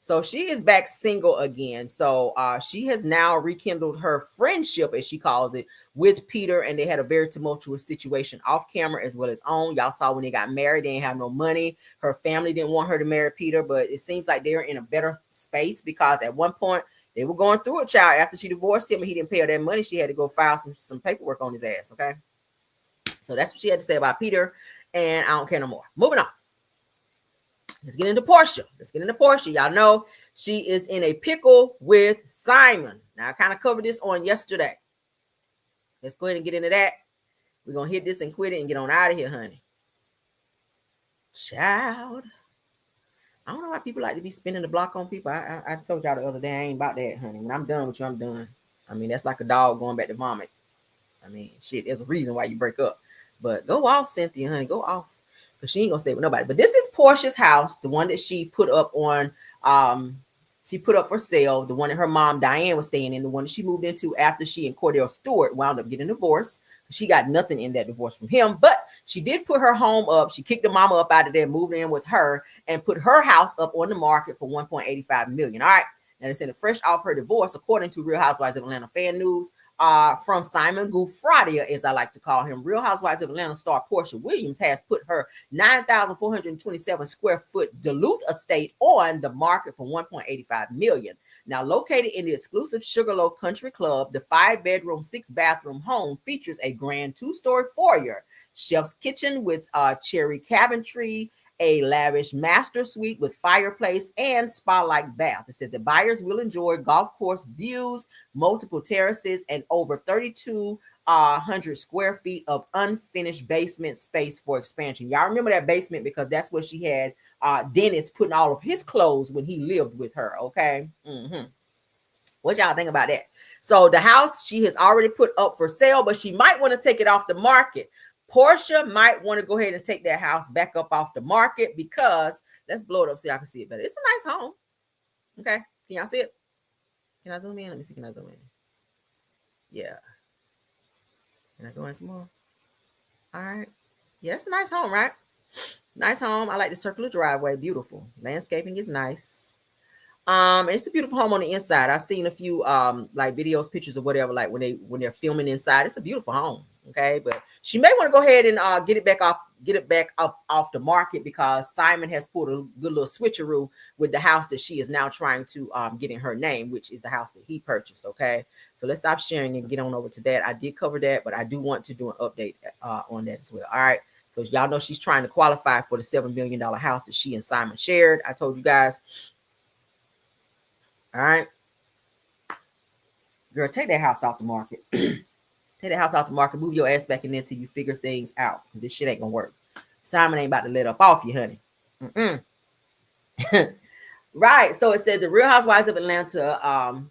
So she is back single again. So she has now rekindled her friendship, as she calls it, with Peter. And they had a very tumultuous situation off camera as well as on. Y'all saw when they got married, they didn't have no money. Her family didn't want her to marry Peter, but it seems like they're in a better space because at one point they were going through a child after she divorced him and he didn't pay her that money. She had to go file some paperwork on his ass, okay? So that's what she had to say about Peter, and I don't care no more. Moving on. Let's get into Porsha. Y'all know she is in a pickle with Simon. Now, I kind of covered this on yesterday. Let's go ahead and get into that. We're going to hit this and quit it and get on out of here, honey. Child. I don't know why people like to be spinning the block on people. I told y'all the other day, I ain't about that, honey. When I'm done with you, I'm done. I mean, that's like a dog going back to vomit. I mean, shit, there's a reason why you break up. But go off, Cynthia, honey. Go off. Because she ain't gonna stay with nobody. But this is Porsha's house, the one that she put up on, she put up for sale, the one that her mom Diane was staying in, the one that she moved into after she and Cordell Stewart wound up getting divorced. She got nothing in that divorce from him, but she did put her home up. She kicked the mama up out of there, moved in with her, and put her house up on the market for $1.85 million. All right. Now, they said fresh off her divorce, according to Real Housewives of Atlanta fan news, from Simon Gouffradia, as I like to call him. Real Housewives of Atlanta star Porsha Williams has put her 9,427 square foot Duluth estate on the market for $1.85 million. Now, located in the exclusive Sugarloaf Country Club, the 5-bedroom, 6-bathroom home features a grand 2-story foyer, chef's kitchen with cherry cabinetry, a lavish master suite with fireplace and spa-like bath. It says the buyers will enjoy golf course views, multiple terraces, and over 3,200 square feet of unfinished basement space for expansion. Y'all remember that basement because that's where she had Dennis putting all of his clothes when he lived with her, okay? What y'all think about that? So the house she has already put up for sale, but she might want to take it off the market. Porsha might want to go ahead and take that house back up off the market because let's blow it up so y'all can see it better. It's a nice home. Okay. Can y'all see it? Can I zoom in? Let me see. Can I zoom in? Yeah. Can I go in some more? All right. Yeah, it's a nice home, right? Nice home. I like the circular driveway. Beautiful. Landscaping is nice. It's a beautiful home on the inside. I've seen a few like videos, pictures, or whatever, like when they're filming inside. It's a beautiful home. Okay, but she may want to go ahead and get it back up off the market, because Simon has pulled a good little switcheroo with the house that she is now trying to get in her name, which is the house that he purchased. Okay, so let's stop sharing and get on over to that. I did cover that, but I do want to do an update on that as well. All right. So y'all know she's trying to qualify for the $7 million house that she and Simon shared. I told you guys. All right. Girl, take that house off the market. Take that house off the market. Move your ass back in there till you figure things out. Because this shit ain't going to work. Simon ain't about to let up off you, honey. Right. So it says the Real Housewives of Atlanta,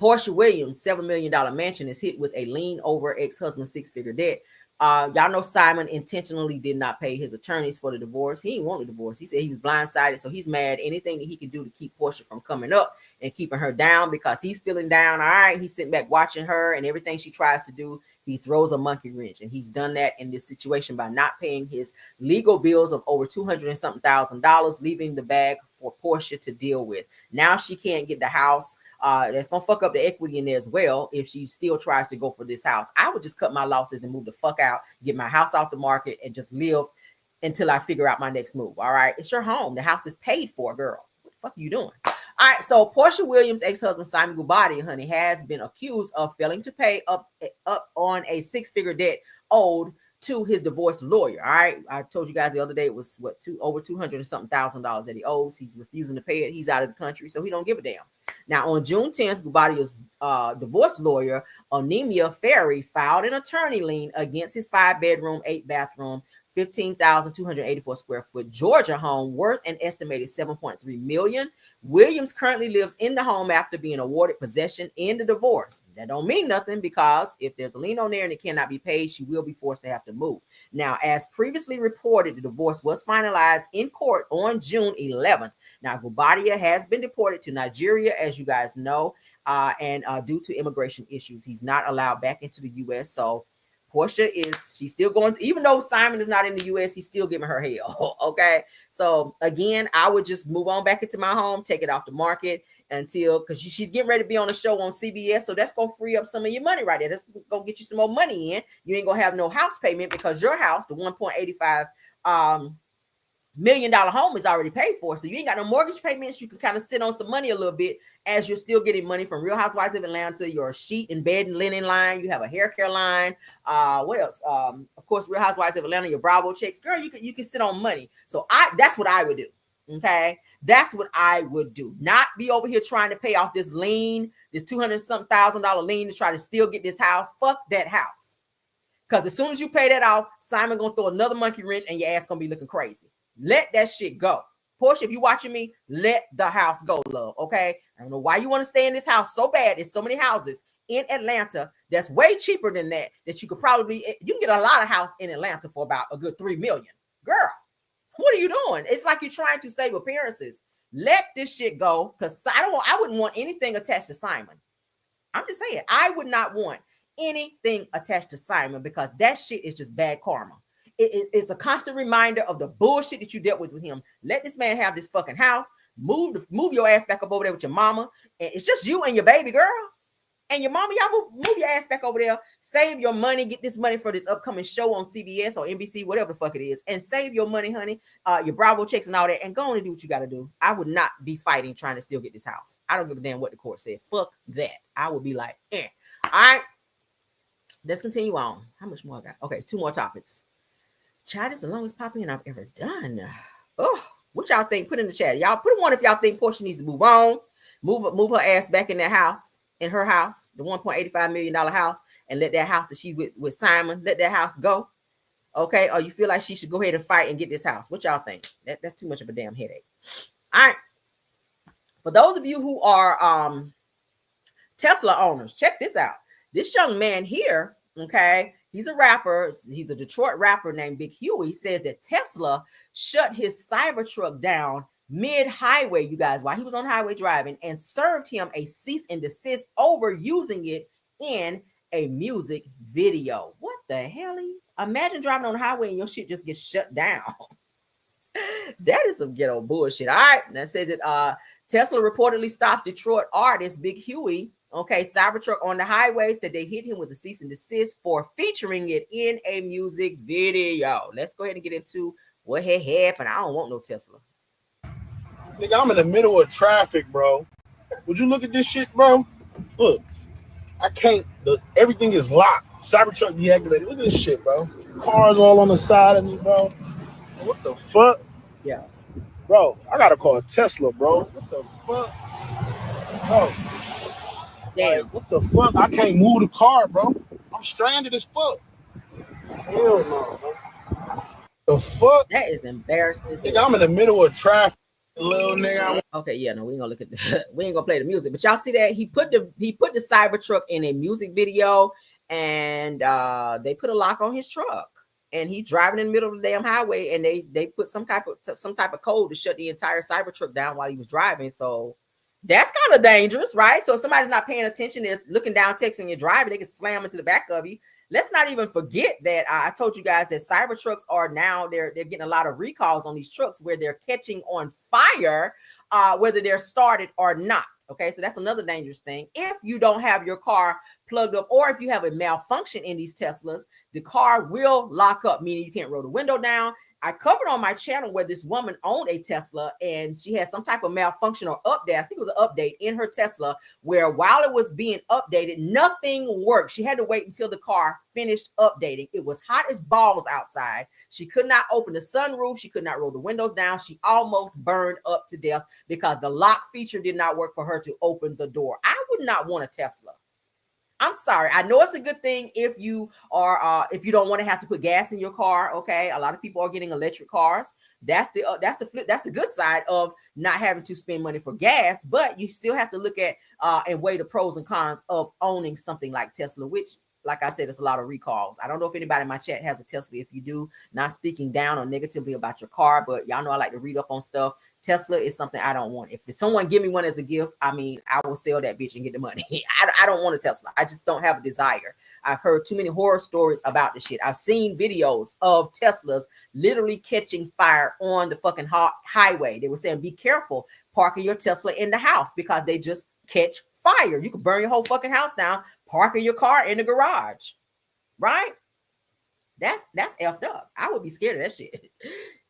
Porsha Williams' $7 million mansion is hit with a lien over ex-husband's six-figure debt. Y'all know Simon intentionally did not pay his attorneys for the divorce. He didn't want the divorce. He said he was blindsided, so he's mad. Anything that he can do to keep Porsha from coming up and keeping her down, because he's feeling down. All right, he's sitting back watching her, and everything she tries to do, he throws a monkey wrench. And he's done that in this situation by not paying his legal bills of over $200 and something thousand, leaving the bag for Porsha to deal with. Now she can't get the house. That's gonna fuck up the equity in there as well if she still tries to go for this house. I would just cut my losses and move the fuck out, get my house off the market, and just live until I figure out my next move. All right, it's your home. The house is paid for, girl. What the fuck are you doing? All right, so Porsha Williams' ex-husband Simon Gubati, honey, has been accused of failing to pay up on a six-figure debt owed to his divorce lawyer. All right, I told you guys the other day it was over $200 and something thousand that he owes. He's refusing to pay it. He's out of the country, so he don't give a damn. Now, on June 10th, Gubati's divorce lawyer, Onemia Ferry, filed an attorney lien against his 5-bedroom, 8-bathroom, 15,284 square foot Georgia home worth an estimated $7.3 million. Williams currently lives in the home after being awarded possession in the divorce. That don't mean nothing, because if there's a lien on there and it cannot be paid, she will be forced to have to move. Now, as previously reported, the divorce was finalized in court on June 11th. Now, Gubati has been deported to Nigeria, as you guys know, and due to immigration issues, he's not allowed back into the U.S. So Porsha she's still going, even though Simon is not in the U.S., he's still giving her hell. Okay. So again, I would just move on back into my home, take it off the market because she's getting ready to be on a show on CBS. So that's going to free up some of your money right there. That's going to get you some more money in. You ain't going to have no house payment, because your house, the $1.85 million home, is already paid for. So you ain't got no mortgage payments. You can kind of sit on some money a little bit as you're still getting money from Real Housewives of Atlanta, your sheet and bed and linen line. You have a hair care line. What else? Of course, Real Housewives of Atlanta, your Bravo checks. Girl, you can sit on money. So that's what I would do. Okay. That's what I would do. Not be over here trying to pay off this lien, this $200-something thousand lien to try to still get this house. Fuck that house. Because as soon as you pay that off, Simon gonna throw another monkey wrench and your ass gonna be looking crazy. Let that shit go. Porsha, if you watching me, let the house go, love. Okay. I don't know why you want to stay in this house so bad. There's so many houses in Atlanta that's way cheaper than that you could you can get a lot of house in Atlanta for about a good $3 million. Girl, what are you doing? It's like you're trying to save appearances. Let this shit go, because I wouldn't want anything attached to Simon. I'm just saying, I would not want anything attached to Simon, because that shit is just bad karma. It's a constant reminder of the bullshit that you dealt with him. Let this man have this fucking house. Move your ass back up over there with your mama. And it's just you and your baby girl and your mama. Y'all move your ass back over there. Save your money. Get this money for this upcoming show on CBS or NBC, whatever the fuck it is. And save your money, honey. Your Bravo checks and all that. And go on and do what you got to do. I would not be fighting trying to still get this house. I don't give a damn what the court said. Fuck that. I would be like, All right. Let's continue on. How much more I got? Okay, 2 more topics. Chat is the longest pop-in I've ever done. Oh, what y'all think? Put in the chat. Y'all put one if y'all think Porsha needs to move on. Move her ass back in that house, in her house, the $1.85 million house, and let that house that she with Simon, let that house go. Okay. Or you feel like she should go ahead and fight and get this house. What y'all think? That's too much of a damn headache. All right. For those of you who are Tesla owners, check this out. This young man here, okay, he's a rapper. He's a Detroit rapper named Big Huey. Says that Tesla shut his Cybertruck down mid-highway, you guys, while he was on highway driving, and served him a cease and desist over using it in a music video. What the hell? Imagine driving on the highway and your shit just gets shut down. That is some ghetto bullshit. All right. That says that Tesla reportedly stopped Detroit artist Big Huey. Okay, Cybertruck on the highway said they hit him with a cease and desist for featuring it in a music video. Let's go ahead and get into what had happened. I don't want no Tesla. Nigga, I'm in the middle of traffic, bro. Would you look at this shit, bro? Look, I can't. Everything is locked. Cybertruck deactivated. Look at this shit, bro. Cars all on the side of me, bro. What the fuck? Yeah. Bro, I gotta call Tesla, bro. What the fuck? Bro. Damn. Like, what the fuck? I can't move the car, bro. I'm stranded as fuck. Hell no, bro. The fuck? That is embarrassing. Nigga, I'm in the middle of traffic. Little nigga. Okay, yeah, no, we ain't gonna look at the, we ain't gonna play the music, but y'all see that he put the Cybertruck in a music video, and they put a lock on his truck, and he's driving in the middle of the damn highway, and they put some type of code to shut the entire Cybertruck down while he was driving. So that's kind of dangerous, right? So if somebody's not paying attention, they're looking down, texting, and driving, they can slam into the back of you. Let's not even forget that I told you guys that Cybertrucks are now they're getting a lot of recalls on these trucks where they're catching on fire, whether they're started or not. Okay, so that's another dangerous thing. If you don't have your car plugged up, or if you have a malfunction in these Teslas, the car will lock up, meaning you can't roll the window down. I covered on my channel where this woman owned a Tesla and she had some type of malfunction or update. I think it was an update in her Tesla where while it was being updated, nothing worked. She had to wait until the car finished updating. It was hot as balls outside. She could not open the sunroof. She could not roll the windows down. She almost burned up to death because the lock feature did not work for her to open the door. I would not want a Tesla. I'm sorry. I know it's a good thing if you are if you don't want to have to put gas in your car. Okay, a lot of people are getting electric cars. That's the good side of not having to spend money for gas. But you still have to look at and weigh the pros and cons of owning something like Tesla, which, like I said, there's a lot of recalls. I don't know if anybody in my chat has a Tesla. If you do, not speaking down or negatively about your car, but y'all know I like to read up on stuff. Tesla is something I don't want. If someone give me one as a gift, I mean, I will sell that bitch and get the money. I don't want a Tesla. I just don't have a desire. I've heard too many horror stories about this shit. I've seen videos of Teslas literally catching fire on the fucking highway. They were saying, be careful parking your Tesla in the house because they just catch fire. You could burn your whole fucking house down, parking your car in the garage, right? That's effed up. I would be scared of that shit.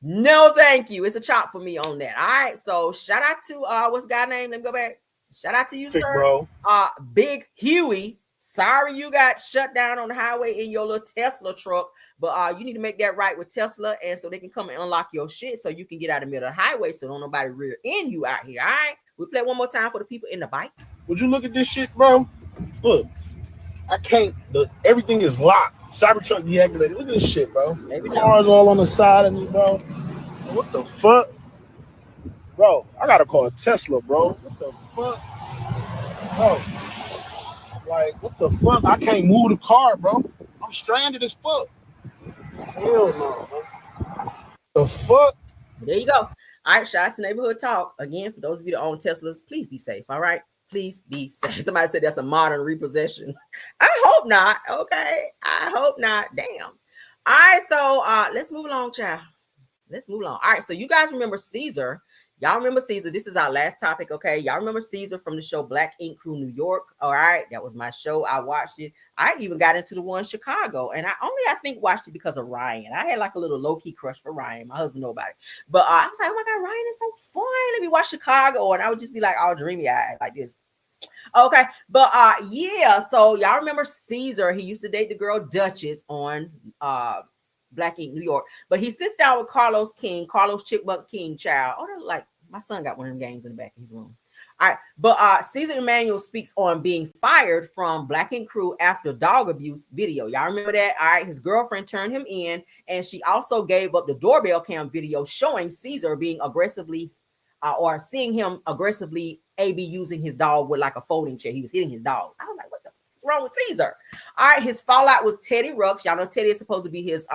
No, thank you. It's a chop for me on that. All right. So shout out to what's the guy name? Let me go back. Shout out to you, sir. Bro. Big Huey. Sorry you got shut down on the highway in your little Tesla truck, but you need to make that right with Tesla, and so they can come and unlock your shit so you can get out of the middle of the highway so don't nobody rear end you out here. All right. We play one more time for the people in the bike. Would you look at this shit, bro? Look, I can't. Everything is locked. Cybertruck deactivated. Look at this shit, bro. Cars all on the side of me, bro. What the fuck? Bro, I gotta call Tesla, bro. What the fuck? Bro. Like, what the fuck? I can't move the car, bro. I'm stranded as fuck. Hell no, bro. The fuck? There you go. All right, shout out to Neighborhood Talk. Again, for those of you that own Teslas, please be safe, all right? Please be safe. Somebody said that's a modern repossession. I hope not, okay? I hope not. Damn. All right, so let's move along, child. Let's move along. All right, so you guys remember Caesar. Y'all remember Caesar. This is our last topic, okay? Y'all remember Caesar from the show Black Ink Crew New York, all right? That was my show. I watched it. I even got into the one in Chicago, and I think watched it because of Ryan. I had like a little low-key crush for Ryan. My husband know about it. But I was like, oh my God, Ryan is so fun. Let me watch Chicago, and I would just be like all dreamy-eyed like this. Okay, but yeah, so y'all remember Caesar. He used to date the girl Duchess on Black Ink New York, but he sits down with Carlos Chickbuck King, child. Oh, they're like, my son got one of them games in the back of his room. All right, but Caesar Emanuel speaks on being fired from Black Ink Crew after dog abuse video. Y'all remember that? All right, his girlfriend turned him in, and she also gave up the doorbell cam video showing Caesar being aggressively or seeing him aggressively AB using his dog with like a folding chair. He was hitting his dog. I was like, what the fuck's wrong with Caesar? All right, his fallout with Teddy Rucks. Y'all know Teddy is supposed to be his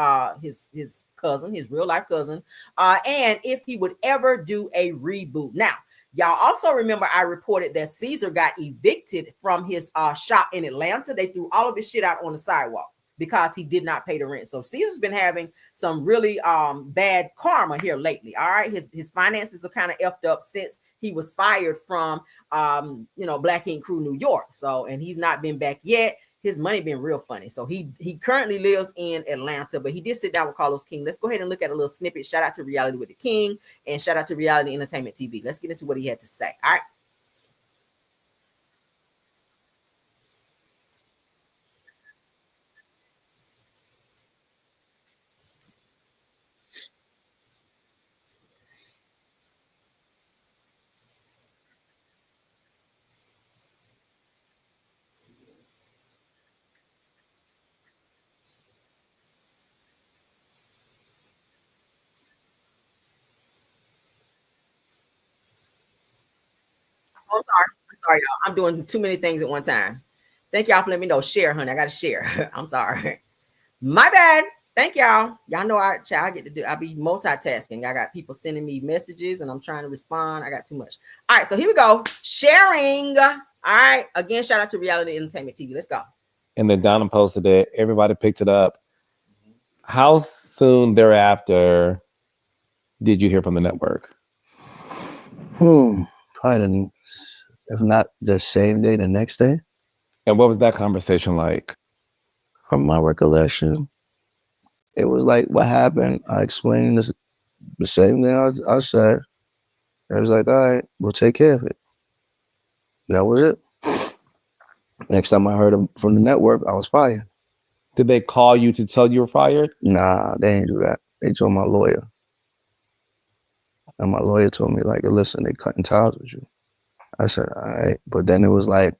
cousin, his real life cousin. And if he would ever do a reboot. Now, Y'all also remember I reported that Caesar got evicted from his shop in Atlanta. They threw all of his shit out on the sidewalk because he did not pay the rent. So Caesar's been having some really bad karma here lately. All right, his finances are kind of effed up since he was fired from Black Ink Crew New York. So, and he's not been back yet. His money been real funny. So he currently lives in Atlanta, but he did sit down with Carlos King. Let's go ahead and look at a little snippet. Shout out to Reality with the King and shout out to Reality Entertainment TV. Let's get into what he had to say. All right. I'm sorry, y'all. I'm doing too many things at one time. Thank y'all for letting me know. Share, honey. I got to share. I'm sorry. My bad. Thank y'all. Y'all know I get to do. I be multitasking. I got people sending me messages and I'm trying to respond. I got too much. All right, so here we go. Sharing. All right. Again, shout out to Reality Entertainment TV. Let's go. And then Donna posted it. Everybody picked it up. How soon thereafter did you hear from the network? Probably, if not the same day, the next day. And what was that conversation like? From my recollection, it was like, what happened? I explained this, the same thing I said. It was like, all right, we'll take care of it. That was it. Next time I heard from the network, I was fired. Did they call you to tell you were fired? Nah, they didn't do that. They told my lawyer. And my lawyer told me, like, listen, they cutting ties with you. I said, all right. But then it was like,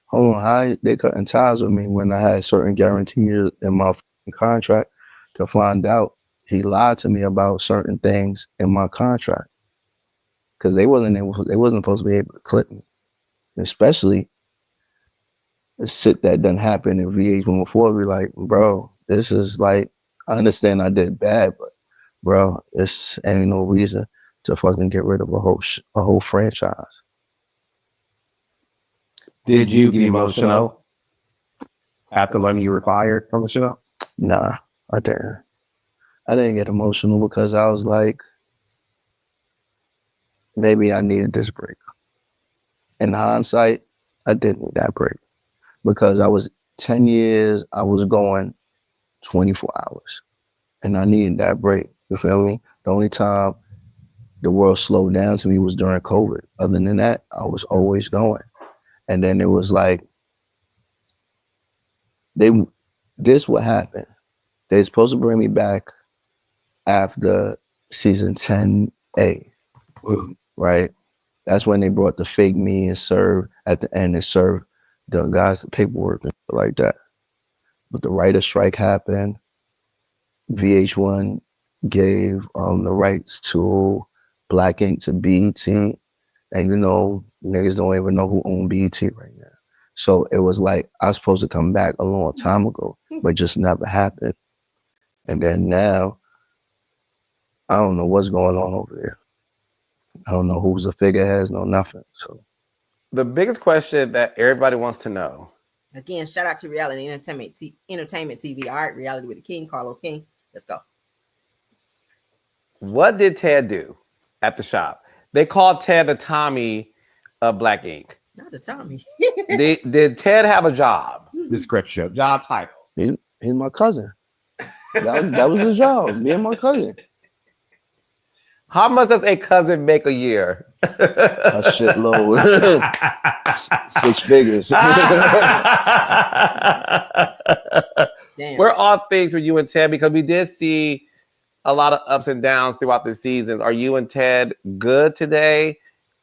hold on, how they cutting ties with me when I had certain guarantees in my contract? To find out he lied to me about certain things in my contract. Because they wasn't supposed to be able to clip me. Especially the shit that done happened in VH1 before. Be like, bro, this is like, I understand I did bad, but bro, this ain't no reason to fucking get rid of a whole franchise. Did you get emotional after learning you were fired from the show? Nah, I didn't. I didn't get emotional because I was like, maybe I needed this break. In hindsight, I didn't need that break because I was 10 years, I was going 24 hours and I needed that break. You feel me? The only time the world slowed down to me was during COVID. Other than that, I was always going. And then it was like, this what happened. They're supposed to bring me back after season 10A, right? That's when they brought the fake me and served at the end and served the guys the paperwork and stuff like that. But the writer strike happened. VH1 gave the rights to Black Ink to BET. And niggas don't even know who own BET right now. So it was like, I was supposed to come back a long time ago, but just never happened. And then now, I don't know what's going on over there. I don't know who's the figureheads, no nothing. So the biggest question that everybody wants to know. Again, shout out to Reality Entertainment TV. All right, Reality with the King, Carlos King. Let's go. What did Ted do at the shop? They called Ted the Tommy of Black Ink. Not the Tommy. Did Ted have a job? Description, job title. He's my cousin. That was his job. Me and my cousin. How much does a cousin make a year? A shitload. 6 figures. Damn. We're on things for you and Ted because we did see a lot of ups and downs throughout the seasons. Are you and Ted good today?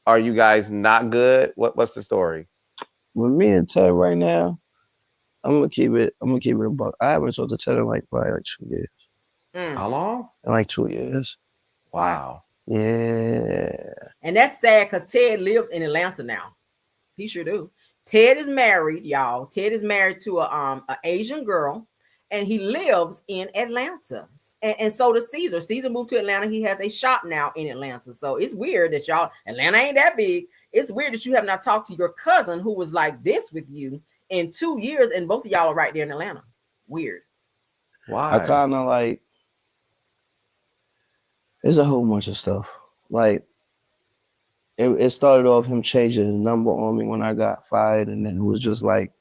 Are you guys not good? What's the story? With me and Ted right now, I'm gonna keep it a buck. I haven't talked to Ted in probably 2 years. How long? In 2 years. Wow. Yeah. And that's sad because Ted lives in Atlanta now. He sure do. Ted is married, y'all. Ted is married to a Asian girl. and he lives in Atlanta. And so does Caesar. Caesar moved to Atlanta. He has a shop now in Atlanta. So it's weird that y'all, Atlanta ain't that big. It's weird that you have not talked to your cousin who was like this with you in 2 years, and both of y'all are right there in Atlanta. Weird. Why? I kind of like, there's a whole bunch of stuff. Like, it started off him changing his number on me when I got fired, and then it was just like,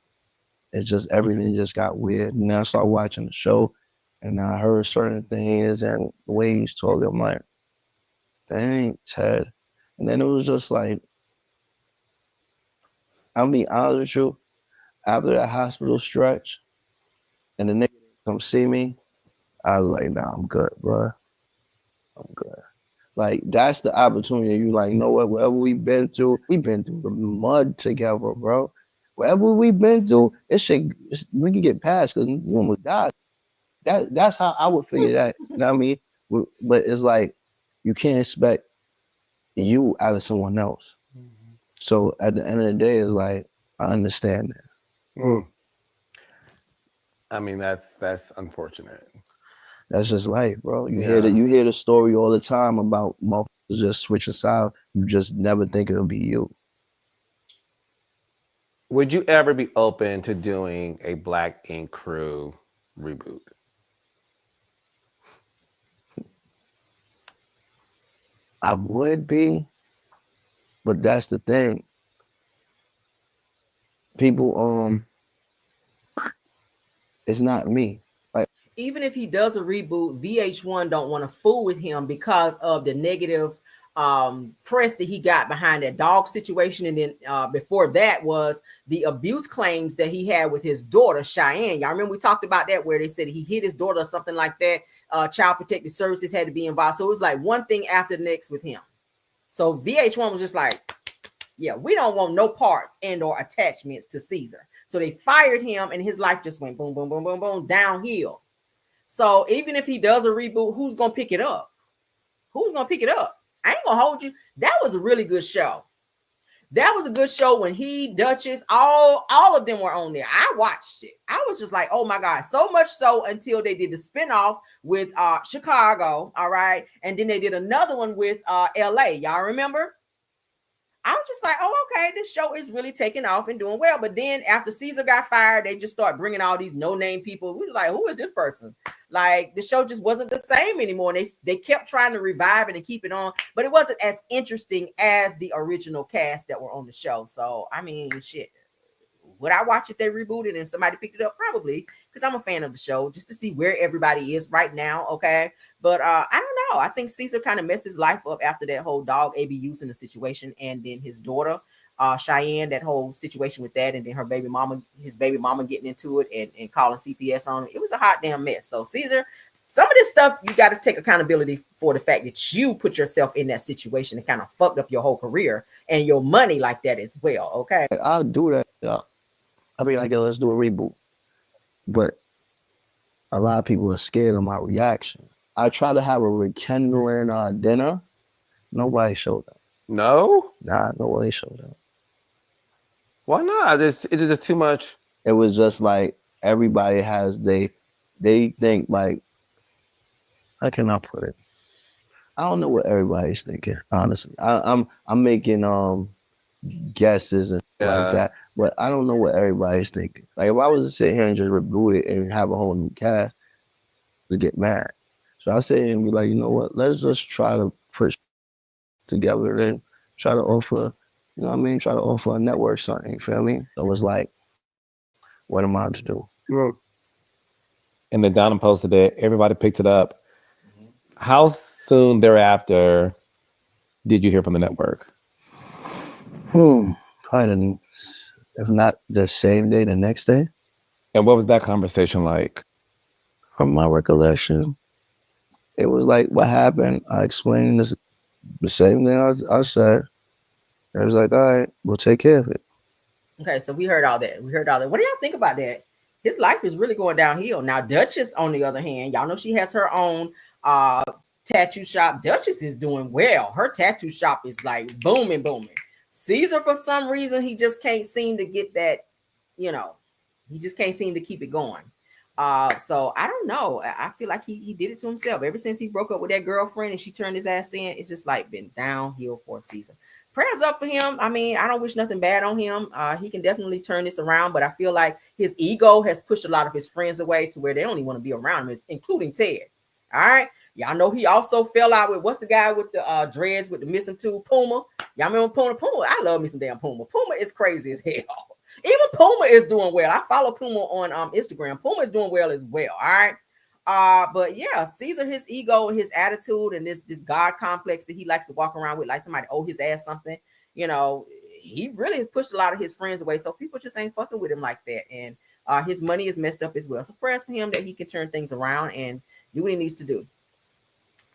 it's just everything just got weird. And then I started watching the show, and I heard certain things and the way he's talking. I'm like, that ain't Ted. And then it was just like, I'll be honest with you, after that hospital stretch, and the nigga come see me, I was like, nah, I'm good, bro. I'm good. Like, that's the opportunity. You like, you know what? Whatever we've been through the mud together, bro. Whatever we've been through, we can get past because you almost died. That's how I would figure that. You know what I mean? But it's like, you can't expect you out of someone else. Mm-hmm. So at the end of the day, it's like, I understand that. Mm. I mean, that's unfortunate. That's just life, bro. You hear the story all the time about motherfuckers just switching sides. You just never think it'll be you. Would you ever be open to doing a Black Ink Crew reboot? I would be, but that's the thing. People, it's not me. Like, even if he does a reboot, VH1 don't want to fool with him because of the negative press that he got behind that dog situation. And then before that was the abuse claims that he had with his daughter, Cheyenne. Y'all remember we talked about that, where they said he hit his daughter or something like that. Child Protective Services had to be involved. So it was like one thing after the next with him. So VH1 was just like, yeah, we don't want no parts and or attachments to Caesar. So they fired him, and his life just went boom, boom, boom, boom, boom, downhill. So even if he does a reboot, who's going to pick it up? Who's going to pick it up? I ain't going to hold you. That was a really good show. That was a good show when he, Duchess, all of them were on there. I watched it. I was just like, oh my God. So much so until they did the spinoff with Chicago. All right. And then they did another one with LA. Y'all remember? I was just like, oh, okay, this show is really taking off and doing well. But then after Caesar got fired, they just start bringing all these no-name people. We were like, who is this person? Like, the show just wasn't the same anymore. And they kept trying to revive it and keep it on, but it wasn't as interesting as the original cast that were on the show. So, I mean, shit. Would I watch if they rebooted and somebody picked it up? Probably, because I'm a fan of the show, just to see where everybody is right now, okay? But I don't know. I think Caesar kind of messed his life up after that whole dog abuse in the situation, and then his daughter, Cheyenne, that whole situation with that, and then his baby mama getting into it and calling CPS on him. It was a hot damn mess. So Caesar, some of this stuff, you got to take accountability for the fact that you put yourself in that situation and kind of fucked up your whole career and your money like that as well, okay? I'll do that, yeah. I mean, like, let's do a reboot. But a lot of people are scared of my reaction. I try to have a rekindling dinner. Nobody showed up. No? Nah, nobody showed up. Why not? It's just too much. It was just like everybody has they think like, how can I put it? I don't know what everybody's thinking, honestly. I'm making guesses and like that, but I don't know what everybody's thinking. Like, if I was to sit here and just reboot it and have a whole new cast, to get mad. So I sit here and be like, you know what? Let's just try to push together and try to offer, you know what I mean? Try to offer a network something. You feel me? So it was like, what am I to do? And then Donna posted it. Everybody picked it up. Mm-hmm. How soon thereafter did you hear from the network? Probably, if not the same day, the next day. And what was that conversation like? From my recollection, it was like, what happened? I explained the same thing I said. I was like, all right, we'll take care of it. Okay, so we heard all that. What do y'all think about that? His life is really going downhill. Now, Duchess, on the other hand, y'all know she has her own tattoo shop. Duchess is doing well. Her tattoo shop is like booming. Caesar, for some reason, he just can't seem to get that, he just can't seem to keep it going. So I don't know. I feel like he did it to himself. Ever since he broke up with that girlfriend and she turned his ass in, it's just like been downhill for a season. Prayers up for him. I mean, I don't wish nothing bad on him. He can definitely turn this around, but I feel like his ego has pushed a lot of his friends away to where they don't even want to be around him, including Ted. All right. Y'all know he also fell out with, what's the guy with the dreads with the missing tooth, Puma. Y'all remember Puma? Puma, I love me some damn Puma. Puma is crazy as hell. Even Puma is doing well. I follow Puma on Instagram. Puma is doing well as well. All right. But yeah, Caesar, his ego and his attitude and this God complex that he likes to walk around with, like somebody owe his ass something, you know, he really pushed a lot of his friends away. So people just ain't fucking with him like that. And his money is messed up as well. So prayers for him that he can turn things around and do what he needs to do.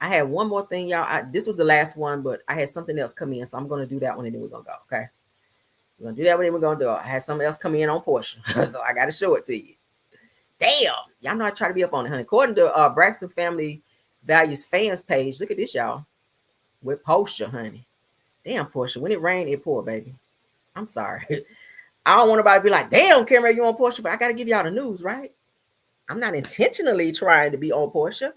I had one more thing, y'all. This was the last one, but I had something else come in. So I'm going to do that one and then we're going to go. Okay. We're going to do that one and we're going to do it. I had something else come in on Porsha. So I got to show it to you. Damn. Y'all know I try to be up on it, honey. According to Braxton Family Values fans page, look at this, y'all. With Porsha, honey. Damn, Porsha. When it rained, it poured, baby. I'm sorry. I don't want nobody to be like, damn, Cameron, you on Porsha? But I got to give y'all the news, right? I'm not intentionally trying to be on Porsha.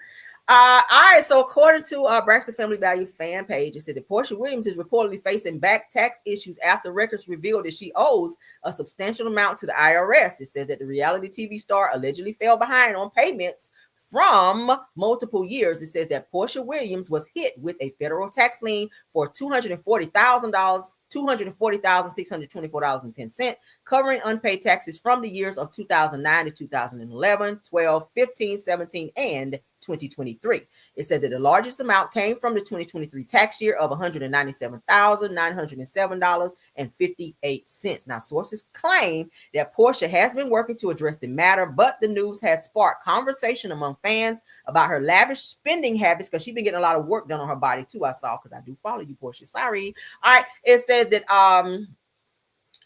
All right, so according to Braxton Family Value fan page, it said that Porsha Williams is reportedly facing back tax issues after records revealed that she owes a substantial amount to the IRS. It says that the reality TV star allegedly fell behind on payments from multiple years. It says that Porsha Williams was hit with a federal tax lien for $240,000, $240,624.10, covering unpaid taxes from the years of 2009 to 2011, 12, 15, 17, and 2023. It said that the largest amount came from the 2023 tax year of $197,907.58. Now, sources claim that Porsha has been working to address the matter, but the news has sparked conversation among fans about her lavish spending habits because she's been getting a lot of work done on her body too. I saw, because I do follow you, Porsha. Sorry. All right. It says that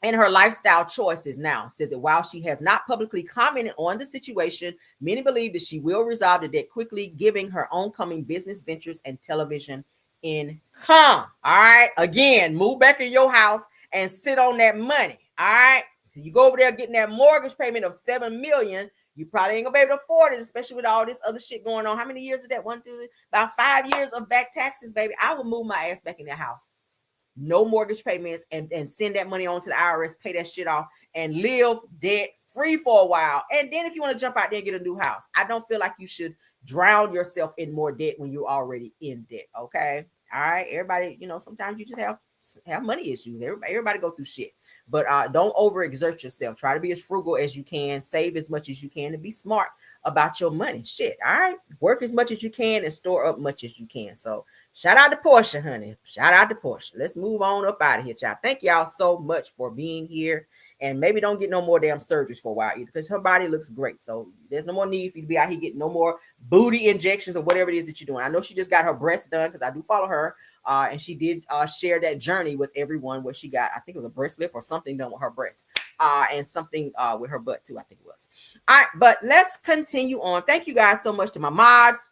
and her lifestyle choices. Now, says that while she has not publicly commented on the situation, many believe that she will resolve the debt quickly, giving her oncoming business ventures and television income. All right. Again, move back in your house and sit on that money. All right. You go over there getting that mortgage payment of $7 million. You probably ain't gonna be able to afford it, especially with all this other shit going on. How many years is that? About 5 years of back taxes, baby. I will move my ass back in that house. No mortgage payments, and send that money on to the IRS, pay that shit off, and live debt free for a while. And then if you want to jump out there and get a new house, I don't feel like you should drown yourself in more debt when you're already in debt. Okay. All right. Everybody, you know, sometimes you just have money issues. Everybody go through shit, but don't overexert yourself. Try to be as frugal as you can, save as much as you can, and be smart about your money. Shit. All right. Work as much as you can and store up much as you can. So shout out to Porsha, honey. Shout out to Porsha. Let's move on up out of here, child. Thank y'all so much for being here. And maybe don't get no more damn surgeries for a while either, because her body looks great. So there's no more need for you to be out here getting no more booty injections or whatever it is that you're doing. I know she just got her breast done, because I do follow her. And she did share that journey with everyone where she got, I think it was a breast lift or something done with her breast. And something with her butt too, I think it was. All right, but let's continue on. Thank you guys so much to my mods.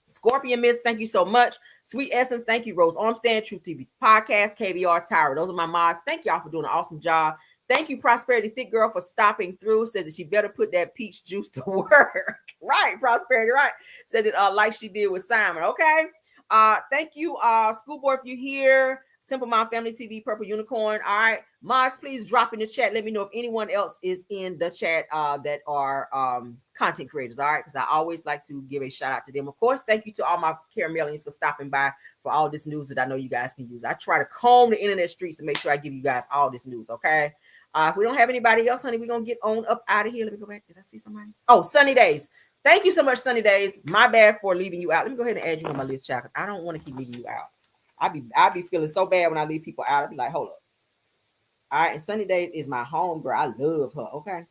Scorpion Miss, thank you so much. Sweet Essence, thank you. Rose Armstead, Truth TV Podcast, KBR Tower. Those are my mods. Thank y'all for doing an awesome job. Thank you, Prosperity Thick Girl, for stopping through. Said that she better put that peach juice to work. Right, Prosperity, right. Said it like she did with Simon. Okay. Thank you, Schoolboy, if you're here. Simple Mom Family TV, Purple Unicorn. All right. Mods, please drop in the chat. Let me know if anyone else is in the chat that are content creators. All right. Because I always like to give a shout out to them. Of course, thank you to all my caramelians for stopping by for all this news that I know you guys can use. I try to comb the internet streets to make sure I give you guys all this news. Okay. If we don't have anybody else, honey, we're going to get on up out of here. Let me go back. Did I see somebody? Oh, Sunny Days. Thank you so much, Sunny Days. My bad for leaving you out. Let me go ahead and add you on my list, child. I don't want to keep leaving you out. I be feeling so bad when I leave people out. I be like, hold up. All right, and Sunny Days is my home girl. I love her. Okay.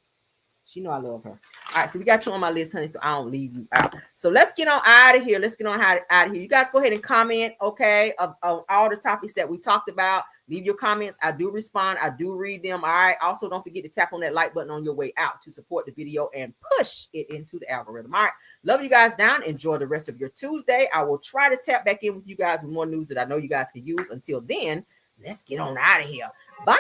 She know I love her. All right, so we got you on my list, honey, so I don't leave you out. So let's get on out of here. Let's get on out of here. You guys go ahead and comment, okay, of all the topics that we talked about. Leave your comments. I do respond. I do read them. All right. Also, don't forget to tap on that like button on your way out to support the video and push it into the algorithm. All right. Love you guys down. Enjoy the rest of your Tuesday. I will try to tap back in with you guys with more news that I know you guys can use. Until then, let's get on out of here. Bye.